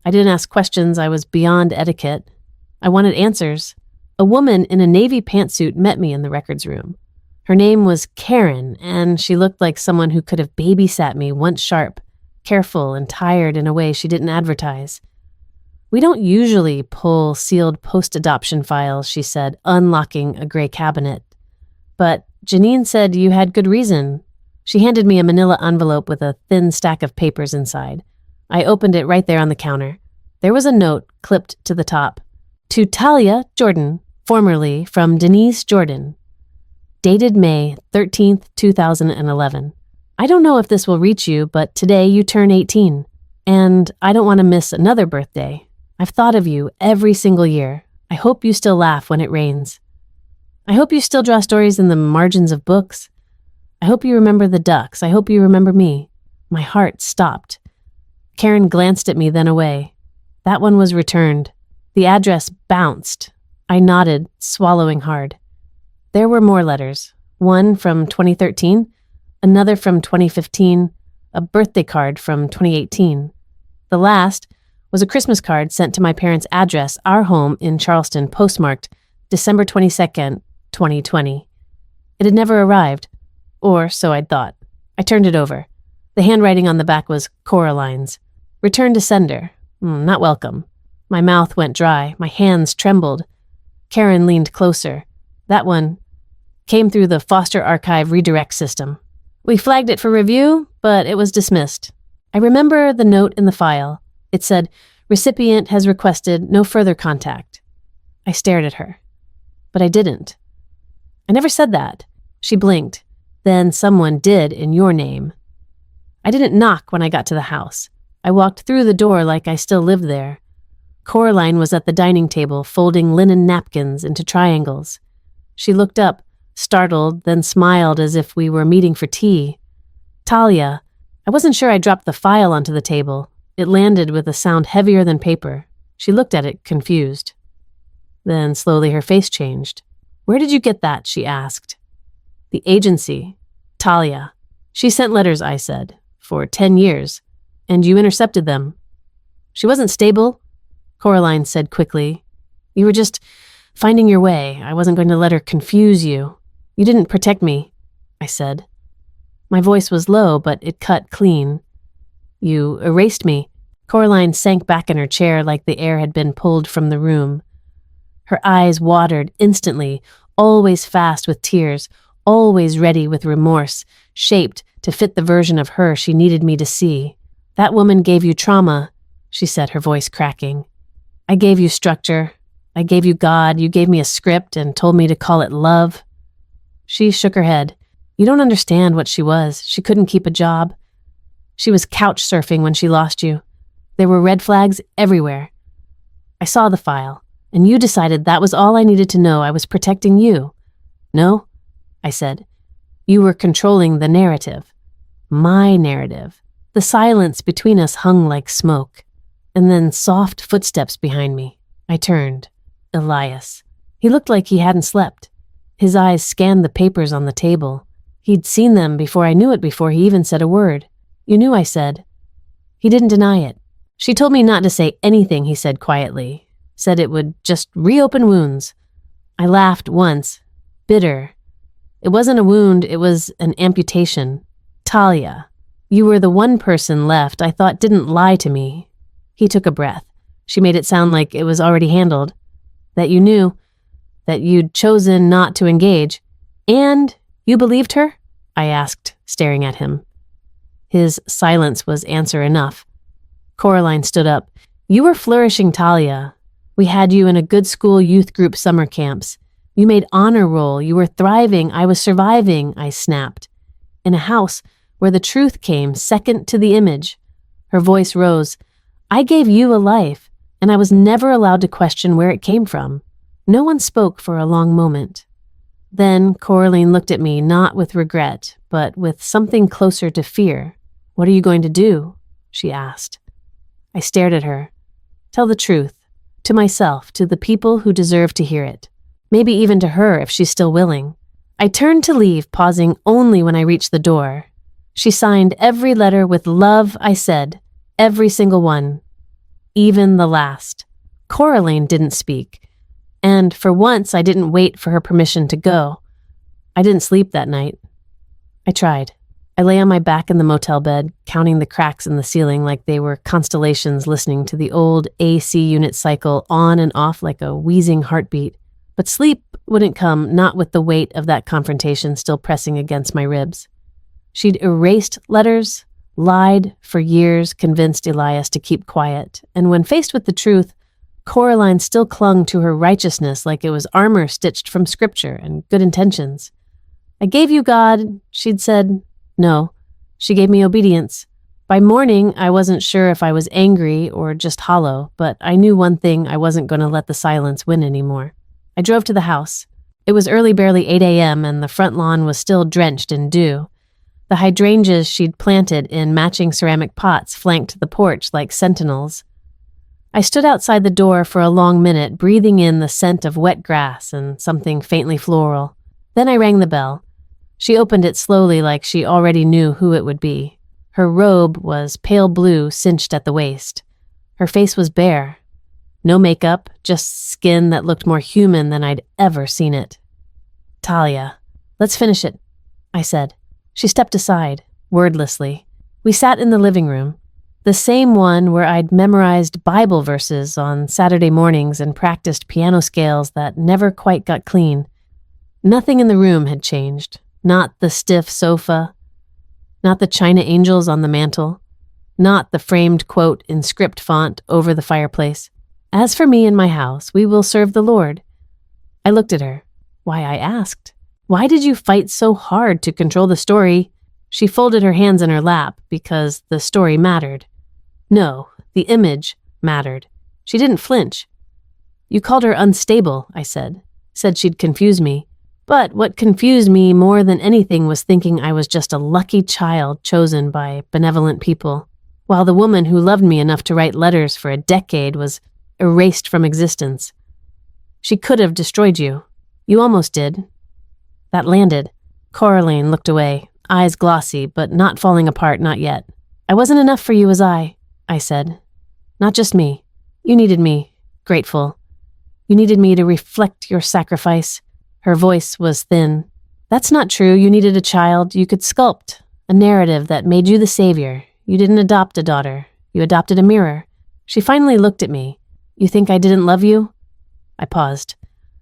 I didn't ask questions. I was beyond etiquette. I wanted answers. A woman in a navy pantsuit met me in the records room. Her name was Karen, and she looked like someone who could have babysat me once sharp, careful and tired in a way she didn't advertise. We don't usually pull sealed post-adoption files, she said, unlocking a gray cabinet. But Janine said you had good reason. She handed me a manila envelope with a thin stack of papers inside. I opened it right there on the counter. There was a note clipped to the top. To Talia Jordan, formerly from Denise Jordan. Dated May 13th, 2011. I don't know if this will reach you, but today you turn 18. And I don't want to miss another birthday. I've thought of you every single year. I hope you still laugh when it rains. I hope you still draw stories in the margins of books. I hope you remember the ducks. I hope you remember me. My heart stopped. Karen glanced at me, then away. That one was returned. The address bounced. I nodded, swallowing hard. There were more letters. One from 2013, another from 2015, a birthday card from 2018. The last was a Christmas card sent to my parents' address, our home in Charleston, postmarked December 22nd, 2020. It had never arrived, or so I'd thought. I turned it over. The handwriting on the back was Coraline's. Return to sender. Not welcome. My mouth went dry. My hands trembled. Karen leaned closer. That one came through the Foster Archive redirect system. We flagged it for review, but it was dismissed. I remember the note in the file. It said, recipient has requested no further contact. I stared at her, but I didn't. I never said that. She blinked. Then someone did in your name. I didn't knock when I got to the house. I walked through the door like I still lived there. Coraline was at the dining table, folding linen napkins into triangles. She looked up, startled, then smiled as if we were meeting for tea. Talia. I wasn't sure I dropped the file onto the table. It landed with a sound heavier than paper. She looked at it, confused. Then slowly her face changed. Where did you get that? She asked. The agency. Talia. She sent letters, I said, for 10 years, and you intercepted them. She wasn't stable, Coraline said quickly. You were just finding your way. I wasn't going to let her confuse you. You didn't protect me, I said. My voice was low, but it cut clean. You erased me. Coraline sank back in her chair like the air had been pulled from the room. Her eyes watered instantly, always fast with tears, always ready with remorse, shaped to fit the version of her she needed me to see. That woman gave you trauma, she said, her voice cracking. I gave you structure. I gave you God. You gave me a script and told me to call it love. She shook her head. You don't understand what she was. She couldn't keep a job. She was couch surfing when she lost you. There were red flags everywhere. I saw the file, and you decided that was all I needed to know. I was protecting you. No, I said. You were controlling the narrative. My narrative. The silence between us hung like smoke. And then soft footsteps behind me. I turned. Elias. He looked like he hadn't slept. His eyes scanned the papers on the table. He'd seen them before I knew it, before he even said a word. You knew, I said. He didn't deny it. She told me not to say anything, he said quietly. Said it would just reopen wounds. I laughed once. Bitter. It wasn't a wound, it was an amputation. Talia. You were the one person left I thought didn't lie to me. He took a breath. She made it sound like it was already handled. That you knew. That you'd chosen not to engage. And you believed her? I asked, staring at him. His silence was answer enough. Coraline stood up. You were flourishing, Talia. We had you in a good school youth group summer camps. You made honor roll. You were thriving. I was surviving, I snapped. In a house where the truth came second to the image. Her voice rose. I gave you a life, and I was never allowed to question where it came from. No one spoke for a long moment. Then Coraline looked at me, not with regret, but with something closer to fear. What are you going to do? She asked. I stared at her. Tell the truth. To myself, to the people who deserve to hear it. Maybe even to her if she's still willing. I turned to leave, pausing only when I reached the door. She signed every letter with love, I said. Every single one. Even the last. Coraline didn't speak. And for once, I didn't wait for her permission to go. I didn't sleep that night. I tried. I lay on my back in the motel bed, counting the cracks in the ceiling like they were constellations, listening to the old AC unit cycle on and off like a wheezing heartbeat. But sleep wouldn't come, not with the weight of that confrontation still pressing against my ribs. She'd erased letters, lied for years, convinced Elias to keep quiet, and when faced with the truth, Coraline still clung to her righteousness like it was armor stitched from scripture and good intentions. I gave you God, she'd said. No, she gave me obedience. By morning, I wasn't sure if I was angry or just hollow, but I knew one thing: I wasn't going to let the silence win anymore. I drove to the house. It was early, barely 8 a.m., and the front lawn was still drenched in dew. The hydrangeas she'd planted in matching ceramic pots flanked the porch like sentinels. I stood outside the door for a long minute, breathing in the scent of wet grass and something faintly floral. Then I rang the bell. She opened it slowly like she already knew who it would be. Her robe was pale blue, cinched at the waist. Her face was bare. No makeup, just skin that looked more human than I'd ever seen it. Talia, let's finish it, I said. She stepped aside, wordlessly. We sat in the living room, the same one where I'd memorized Bible verses on Saturday mornings and practiced piano scales that never quite got clean. Nothing in the room had changed. Not the stiff sofa, not the china angels on the mantel, not the framed quote in script font over the fireplace. As for me and my house, we will serve the Lord. I looked at her. Why, I asked. Why did you fight so hard to control the story? She folded her hands in her lap because the story mattered. No, the image mattered. She didn't flinch. You called her unstable, I said. Said she'd confuse me. But what confused me more than anything was thinking I was just a lucky child chosen by benevolent people, while the woman who loved me enough to write letters for a decade was erased from existence. She could have destroyed you. You almost did. That landed. Coraline looked away, eyes glossy, but not falling apart, not yet. I wasn't enough for you as I said. Not just me. You needed me. Grateful. You needed me to reflect your sacrifice. Her voice was thin. That's not true. You needed a child you could sculpt, a narrative that made you the savior. You didn't adopt a daughter. You adopted a mirror. She finally looked at me. You think I didn't love you? I paused.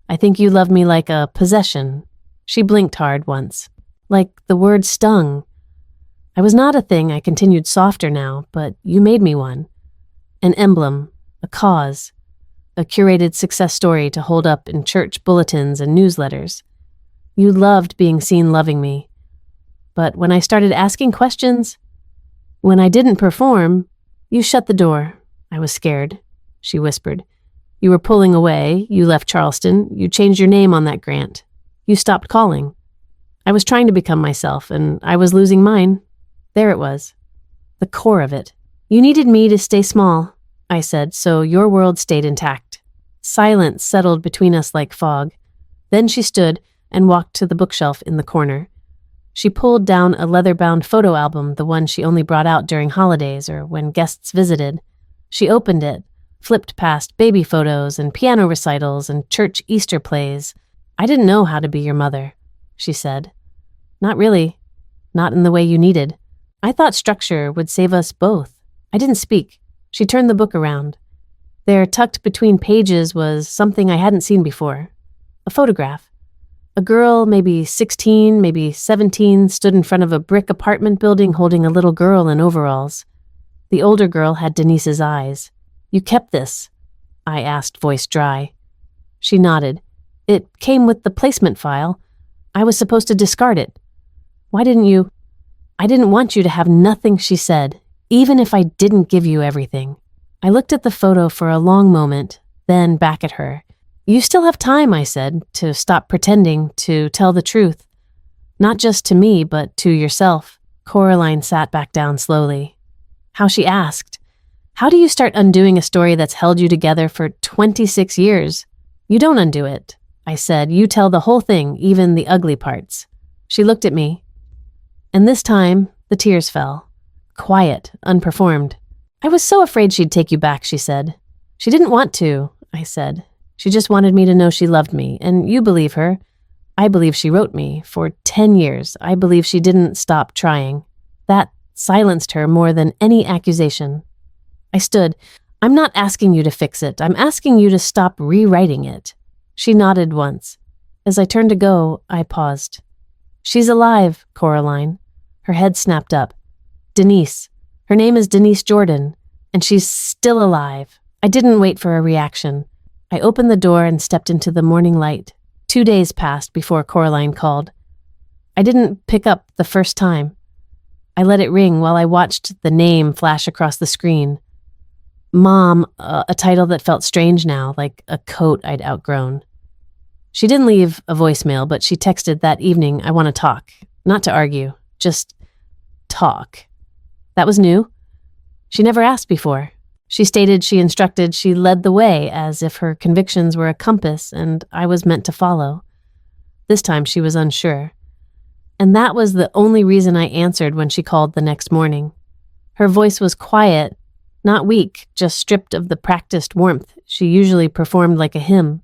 I think you loved me like a possession. She blinked hard once. Like the word stung. I was not a thing, I continued softer now, but you made me one. An emblem, a cause, a curated success story to hold up in church bulletins and newsletters. You loved being seen loving me. But when I started asking questions, when I didn't perform, you shut the door. I was scared, she whispered. You were pulling away, you left Charleston, you changed your name on that grant. You stopped calling. I was trying to become myself, and I was losing mine. There it was. The core of it. You needed me to stay small, I said, so your world stayed intact. Silence settled between us like fog. Then she stood and walked to the bookshelf in the corner. She pulled down a leather-bound photo album, the one she only brought out during holidays or when guests visited. She opened it, flipped past baby photos and piano recitals and church Easter plays. I didn't know how to be your mother, she said. Not really. Not in the way you needed. I thought structure would save us both. I didn't speak. She turned the book around. There, tucked between pages, was something I hadn't seen before. A photograph. A girl, maybe 16, maybe 17, stood in front of a brick apartment building holding a little girl in overalls. The older girl had Denise's eyes. You kept this? I asked, voice dry. She nodded. It came with the placement file. I was supposed to discard it. Why didn't you? I didn't want you to have nothing, she said, even if I didn't give you everything. I looked at the photo for a long moment, then back at her. You still have time, I said, to stop pretending, to tell the truth. Not just to me, but to yourself. Coraline sat back down slowly. How she asked, how do you start undoing a story that's held you together for 26 years? You don't undo it, I said. You tell the whole thing, even the ugly parts. She looked at me. And this time, the tears fell. Quiet, unperformed. I was so afraid she'd take you back, she said. She didn't want to, I said. She just wanted me to know she loved me, and you believe her. I believe she wrote me. For 10 years, I believe she didn't stop trying. That silenced her more than any accusation. I stood. I'm not asking you to fix it. I'm asking you to stop rewriting it. She nodded once. As I turned to go, I paused. She's alive, Coraline. Her head snapped up. Denise. Her name is Denise Jordan, and she's still alive. I didn't wait for a reaction. I opened the door and stepped into the morning light. 2 days passed before Coraline called. I didn't pick up the first time. I let it ring while I watched the name flash across the screen. Mom, a title that felt strange now, like a coat I'd outgrown. She didn't leave a voicemail, but she texted that evening, I want to talk. Not to argue, just talk. That was new. She never asked before. She stated she instructed, she led the way, as if her convictions were a compass and I was meant to follow. This time she was unsure. And that was the only reason I answered when she called the next morning. Her voice was quiet, not weak, just stripped of the practiced warmth she usually performed like a hymn.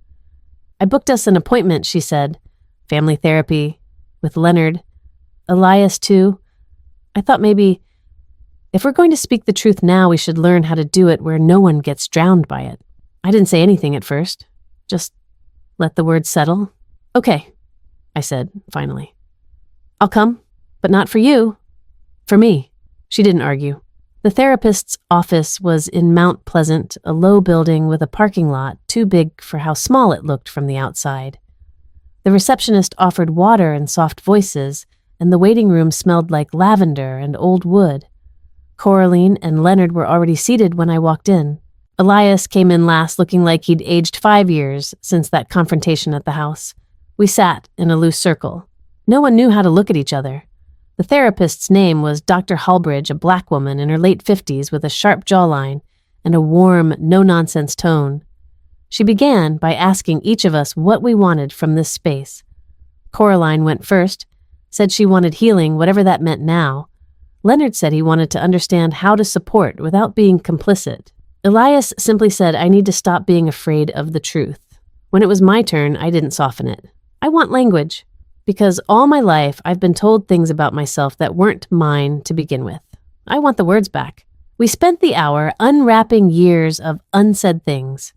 I booked us an appointment, she said. Family therapy, with Leonard. Elias, too. I thought maybe, if we're going to speak the truth now, we should learn how to do it where no one gets drowned by it. I didn't say anything at first. Just let the words settle. Okay, I said, finally. I'll come, but not for you. For me. She didn't argue. The therapist's office was in Mount Pleasant, a low building with a parking lot too big for how small it looked from the outside. The receptionist offered water and soft voices, and the waiting room smelled like lavender and old wood. Coraline and Leonard were already seated when I walked in. Elias came in last looking like he'd aged 5 years since that confrontation at the house. We sat in a loose circle. No one knew how to look at each other. The therapist's name was Dr. Halbridge, a black woman in her late 50s with a sharp jawline and a warm, no-nonsense tone. She began by asking each of us what we wanted from this space. Coraline went first, said she wanted healing, whatever that meant now. Leonard said he wanted to understand how to support without being complicit. Elias simply said, I need to stop being afraid of the truth. When it was my turn, I didn't soften it. I want language, because all my life I've been told things about myself that weren't mine to begin with. I want the words back. We spent the hour unwrapping years of unsaid things.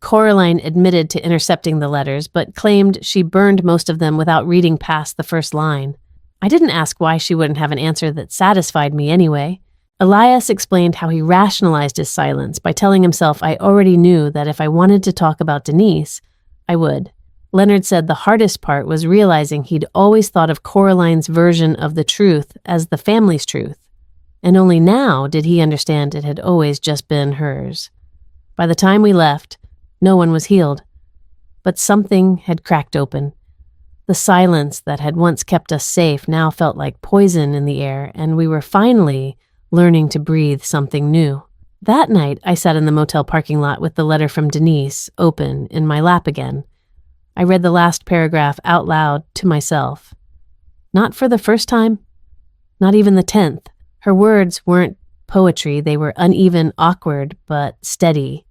Coraline admitted to intercepting the letters, but claimed she burned most of them without reading past the first line. I didn't ask why she wouldn't have an answer that satisfied me anyway. Elias explained how he rationalized his silence by telling himself I already knew that if I wanted to talk about Denise, I would. Leonard said the hardest part was realizing he'd always thought of Coraline's version of the truth as the family's truth, and only now did he understand it had always just been hers. By the time we left, no one was healed, but something had cracked open. The silence that had once kept us safe now felt like poison in the air, and we were finally learning to breathe something new. That night, I sat in the motel parking lot with the letter from Denise open in my lap again. I read the last paragraph out loud to myself. Not for the first time, not even the 10th. Her words weren't poetry, they were uneven, awkward, but steady.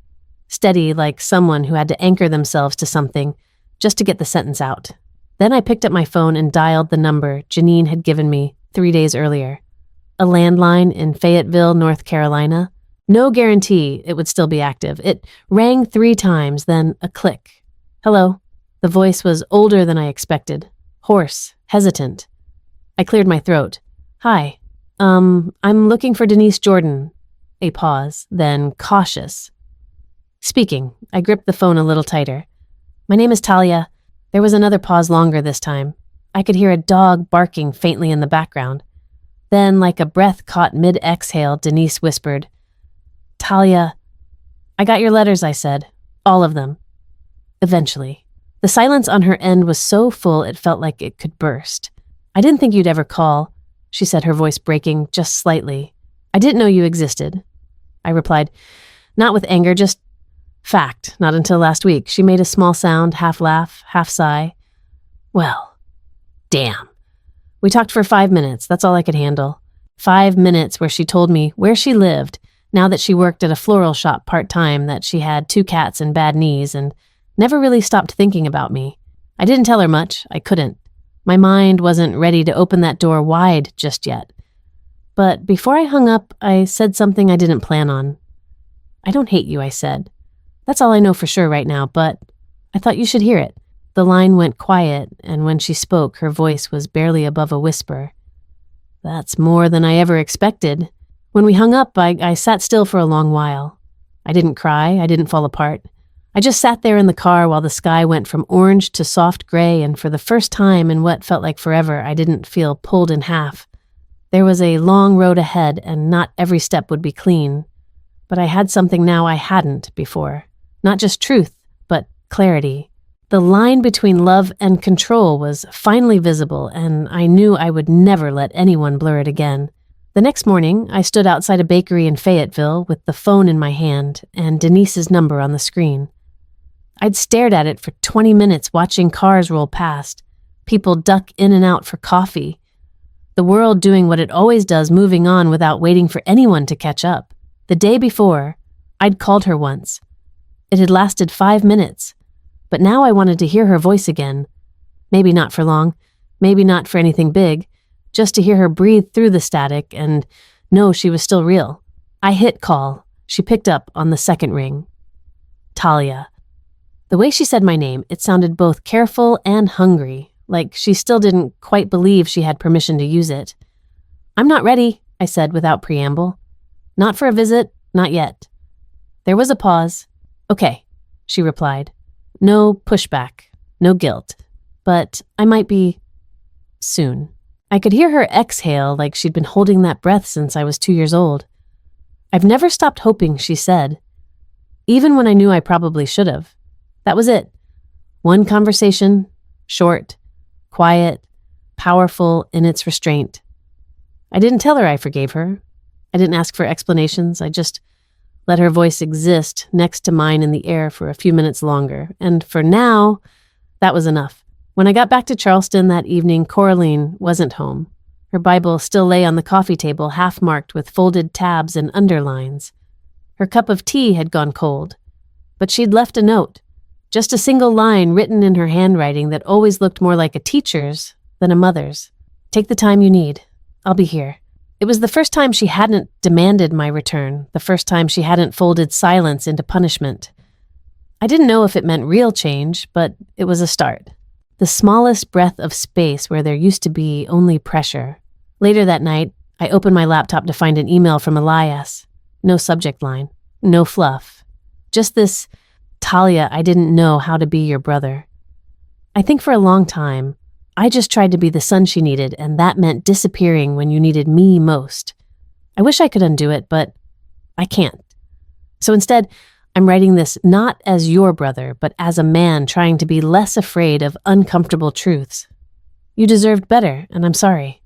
Steady like someone who had to anchor themselves to something just to get the sentence out. Then I picked up my phone and dialed the number Janine had given me 3 days earlier. A landline in Fayetteville, North Carolina. No guarantee it would still be active. It rang 3 times, then a click. Hello. The voice was older than I expected. Hoarse, hesitant. I cleared my throat. Hi. I'm looking for Denise Jordan. A pause, then cautious. Speaking. I gripped the phone a little tighter. My name is Talia. There was another pause longer this time. I could hear a dog barking faintly in the background. Then, like a breath caught mid-exhale, Denise whispered, Talia. I got your letters, I said. All of them. Eventually. The silence on her end was so full it felt like it could burst. I didn't think you'd ever call, she said, her voice breaking just slightly. I didn't know you existed. I replied, not with anger, just fact, not until last week. She made a small sound, half laugh, half sigh. Well, damn. We talked for 5 minutes, that's all I could handle. 5 minutes where she told me where she lived, now that she worked at a floral shop part-time, that she had 2 cats and bad knees, and never really stopped thinking about me. I didn't tell her much, I couldn't. My mind wasn't ready to open that door wide just yet. But before I hung up, I said something I didn't plan on. I don't hate you, I said. That's all I know for sure right now, but I thought you should hear it. The line went quiet, and when she spoke, her voice was barely above a whisper. That's more than I ever expected. When we hung up, I sat still for a long while. I didn't cry, I didn't fall apart. I just sat there in the car while the sky went from orange to soft gray, and for the first time in what felt like forever, I didn't feel pulled in half. There was a long road ahead, and not every step would be clean. But I had something now I hadn't before. Not just truth, but clarity. The line between love and control was finally visible, and I knew I would never let anyone blur it again. The next morning, I stood outside a bakery in Fayetteville with the phone in my hand and Denise's number on the screen. I'd stared at it for 20 minutes watching cars roll past, people duck in and out for coffee, the world doing what it always does, moving on without waiting for anyone to catch up. The day before, I'd called her once. It had lasted 5 minutes, but now I wanted to hear her voice again. Maybe not for long, maybe not for anything big, just to hear her breathe through the static and know she was still real. I hit call. She picked up on the second ring. Talia. The way she said my name, it sounded both careful and hungry, like she still didn't quite believe she had permission to use it. I'm not ready, I said without preamble. Not for a visit, not yet. There was a pause. Okay, she replied. No pushback, no guilt, but I might be soon. I could hear her exhale like she'd been holding that breath since I was 2 years old. I've never stopped hoping, she said, even when I knew I probably should have. That was it. One conversation, short, quiet, powerful in its restraint. I didn't tell her I forgave her. I didn't ask for explanations. I just let her voice exist next to mine in the air for a few minutes longer. And for now, that was enough. When I got back to Charleston that evening, Coraline wasn't home. Her Bible still lay on the coffee table, half-marked with folded tabs and underlines. Her cup of tea had gone cold, but she'd left a note, just a single line written in her handwriting that always looked more like a teacher's than a mother's. "Take the time you need. I'll be here." It was the first time she hadn't demanded my return, the first time she hadn't folded silence into punishment. I didn't know if it meant real change, but it was a start. The smallest breath of space where there used to be only pressure. Later that night, I opened my laptop to find an email from Elias. No subject line, no fluff. Just this, "Talia, I didn't know how to be your brother." I think for a long time, I just tried to be the son she needed, and that meant disappearing when you needed me most. I wish I could undo it, but I can't. So instead, I'm writing this not as your brother, but as a man trying to be less afraid of uncomfortable truths. You deserved better, and I'm sorry.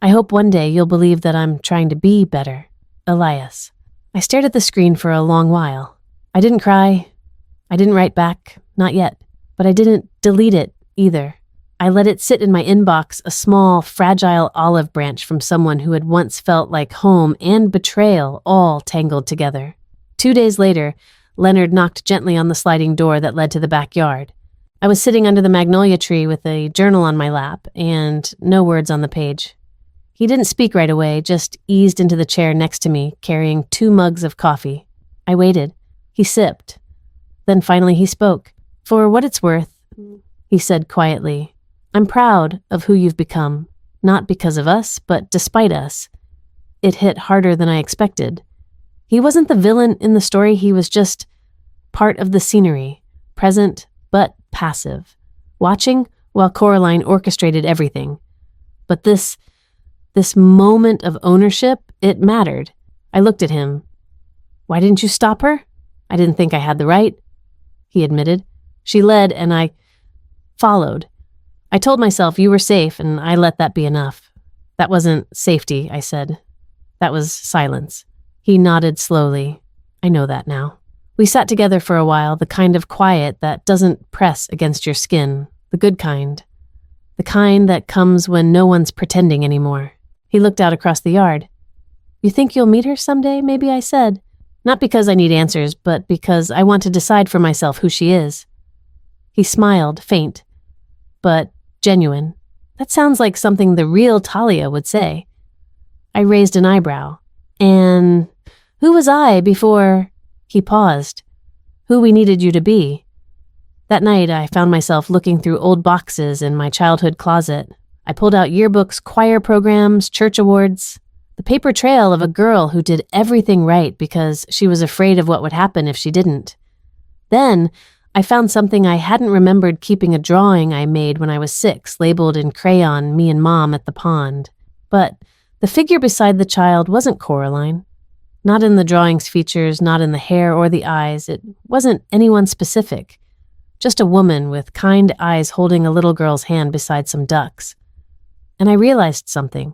I hope one day you'll believe that I'm trying to be better. Elias. I stared at the screen for a long while. I didn't cry. I didn't write back, not yet, but I didn't delete it either. I let it sit in my inbox, a small, fragile olive branch from someone who had once felt like home and betrayal all tangled together. 2 days later, Leonard knocked gently on the sliding door that led to the backyard. I was sitting under the magnolia tree with a journal on my lap and no words on the page. He didn't speak right away, just eased into the chair next to me, carrying 2 mugs of coffee. I waited. He sipped. Then finally he spoke. "For what it's worth," he said quietly, "I'm proud of who you've become, not because of us, but despite us." It hit harder than I expected. He wasn't the villain in the story, he was just part of the scenery, present but passive, watching while Coraline orchestrated everything. But this moment of ownership, it mattered. I looked at him. "Why didn't you stop her?" "I didn't think I had the right," he admitted. "She led and I followed. I told myself you were safe and I let that be enough." "That wasn't safety," I said. "That was silence." He nodded slowly. "I know that now." We sat together for a while, the kind of quiet that doesn't press against your skin, the good kind. The kind that comes when no one's pretending anymore. He looked out across the yard. "You think you'll meet her someday, maybe?" I said. "Not because I need answers, but because I want to decide for myself who she is." He smiled, faint, but genuine. That sounds like something the real Talia would say. I raised an eyebrow. "And who was I before—" He paused. "Who we needed you to be." That night, I found myself looking through old boxes in my childhood closet. I pulled out yearbooks, choir programs, church awards, the paper trail of a girl who did everything right because she was afraid of what would happen if she didn't. Then, I found something I hadn't remembered, keeping a drawing I made when I was 6, labeled in crayon, "Me and Mom at the pond." But the figure beside the child wasn't Coraline. Not in the drawing's features, not in the hair or the eyes. It wasn't anyone specific. Just a woman with kind eyes holding a little girl's hand beside some ducks. And I realized something.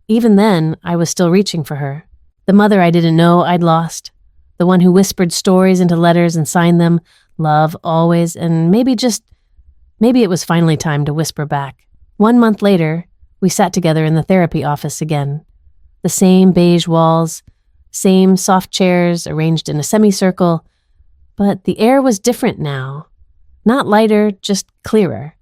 Even then, I was still reaching for her. The mother I didn't know I'd lost. The one who whispered stories into letters and signed them, "Love, always," and maybe it was finally time to whisper back. 1 month later, we sat together in the therapy office again. The same beige walls, same soft chairs arranged in a semicircle, but the air was different now. Not lighter, just clearer.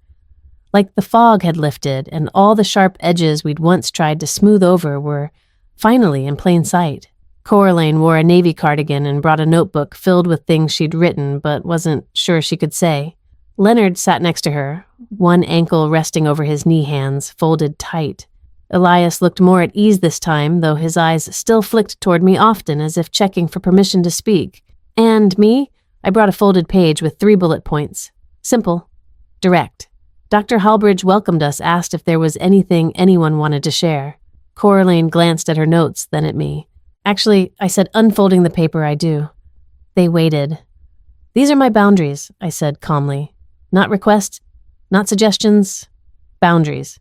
Like the fog had lifted and all the sharp edges we'd once tried to smooth over were finally in plain sight. Coraline wore a navy cardigan and brought a notebook filled with things she'd written but wasn't sure she could say. Leonard sat next to her, one ankle resting over his knee hands, folded tight. Elias looked more at ease this time, though his eyes still flicked toward me often as if checking for permission to speak. And me? I brought a folded page with 3 bullet points. Simple. Direct. Dr. Halbridge welcomed us, asked if there was anything anyone wanted to share. Coraline glanced at her notes, then at me. "Actually," I said, unfolding the paper, "I do." They waited. "These are my boundaries," I said calmly. "Not requests, Not suggestions, boundaries.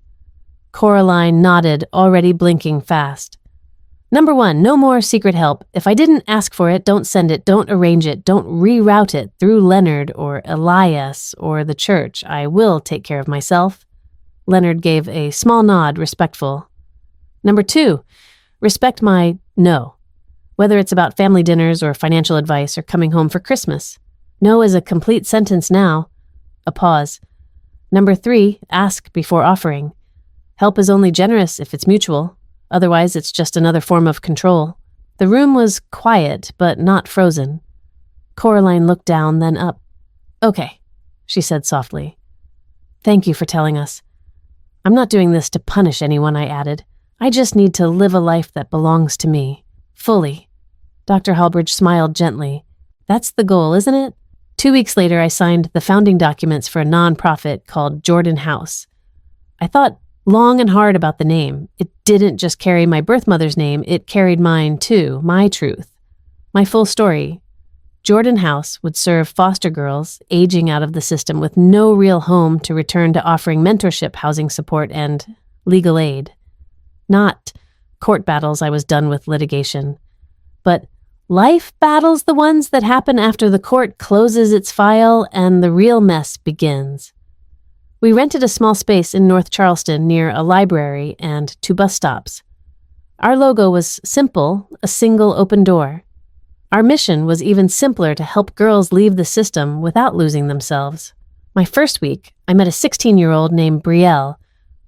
Coraline nodded, already blinking fast. Number 1, no more secret help. If I didn't ask for it, don't send it, don't arrange it, don't reroute it through Leonard or Elias or the church. I will take care of myself. Leonard gave a small nod, respectful. Number 2, respect my no. Whether it's about family dinners or financial advice or coming home for Christmas. No is a complete sentence now. A pause. Number 3, ask before offering. Help is only generous if it's mutual. Otherwise, it's just another form of control. The room was quiet, but not frozen. Coraline looked down, then up. Okay, she said softly. Thank you for telling us. I'm not doing this to punish anyone, I added. I just need to live a life that belongs to me. Fully. Dr. Halbridge smiled gently. That's the goal, isn't it? 2 weeks later, I signed the founding documents for a nonprofit called Jordan House. I thought long and hard about the name. It didn't just carry my birth mother's name, it carried mine too, my truth. My full story. Jordan House would serve foster girls aging out of the system with no real home to return to offering mentorship, housing support, and legal aid. Not court battles, I was done with litigation. But life battles, the ones that happen after the court closes its file and the real mess begins. We rented a small space in North Charleston near a library and 2 bus stops. Our logo was simple, a single open door. Our mission was even simpler, to help girls leave the system without losing themselves. My first week, I met a 16-year-old named Brielle,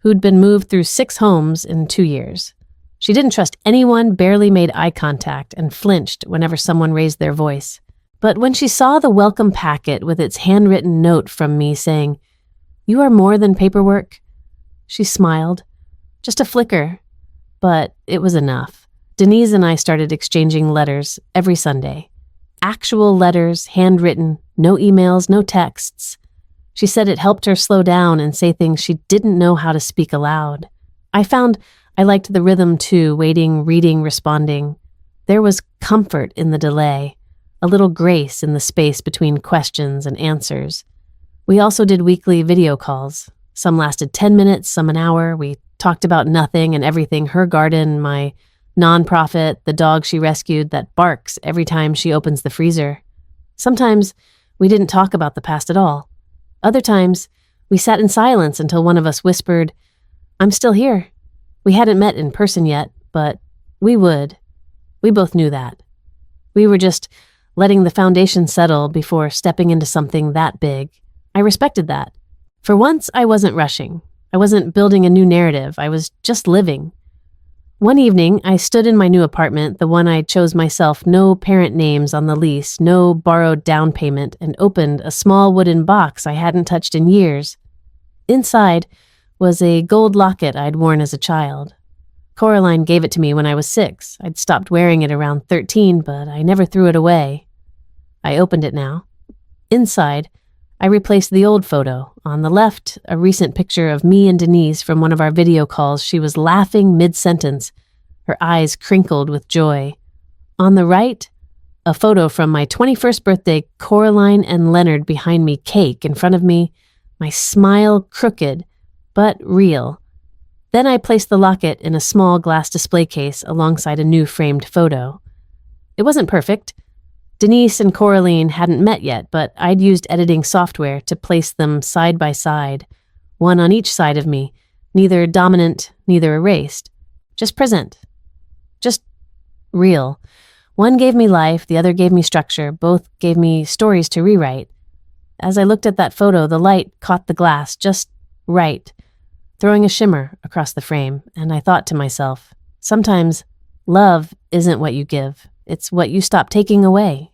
who'd been moved through 6 homes in 2 years. She didn't trust anyone, barely made eye contact, and flinched whenever someone raised their voice. But when she saw the welcome packet with its handwritten note from me saying, "You are more than paperwork," she smiled. Just a flicker. But it was enough. Denise and I started exchanging letters every Sunday. Actual letters, handwritten, no emails, no texts. She said it helped her slow down and say things she didn't know how to speak aloud. I found I liked the rhythm too, waiting, reading, responding. There was comfort in the delay, a little grace in the space between questions and answers. We also did weekly video calls. Some lasted 10 minutes, some an hour. We talked about nothing and everything, her garden, my nonprofit, the dog she rescued that barks every time she opens the freezer. Sometimes we didn't talk about the past at all. Other times, we sat in silence until one of us whispered, "I'm still here." We hadn't met in person yet, but we would. We both knew that. We were just letting the foundation settle before stepping into something that big. I respected that. For once, I wasn't rushing. I wasn't building a new narrative. I was just living. One evening, I stood in my new apartment, the one I chose myself, no parent names on the lease, no borrowed down payment, and opened a small wooden box I hadn't touched in years. Inside was a gold locket I'd worn as a child. Coraline gave it to me when I was 6. I'd stopped wearing it around 13, but I never threw it away. I opened it now. Inside, I replaced the old photo. On the left, a recent picture of me and Denise from one of our video calls. She was laughing mid-sentence, her eyes crinkled with joy. On the right, a photo from my 21st birthday, Coraline and Leonard behind me, cake in front of me, my smile crooked, but real. Then I placed the locket in a small glass display case alongside a new framed photo. It wasn't perfect. Denise and Coraline hadn't met yet, but I'd used editing software to place them side by side, one on each side of me, neither dominant, neither erased. Just present. Just real. One gave me life, the other gave me structure, both gave me stories to rewrite. As I looked at that photo, the light caught the glass just right, throwing a shimmer across the frame, and I thought to myself, sometimes love isn't what you give, it's what you stop taking away.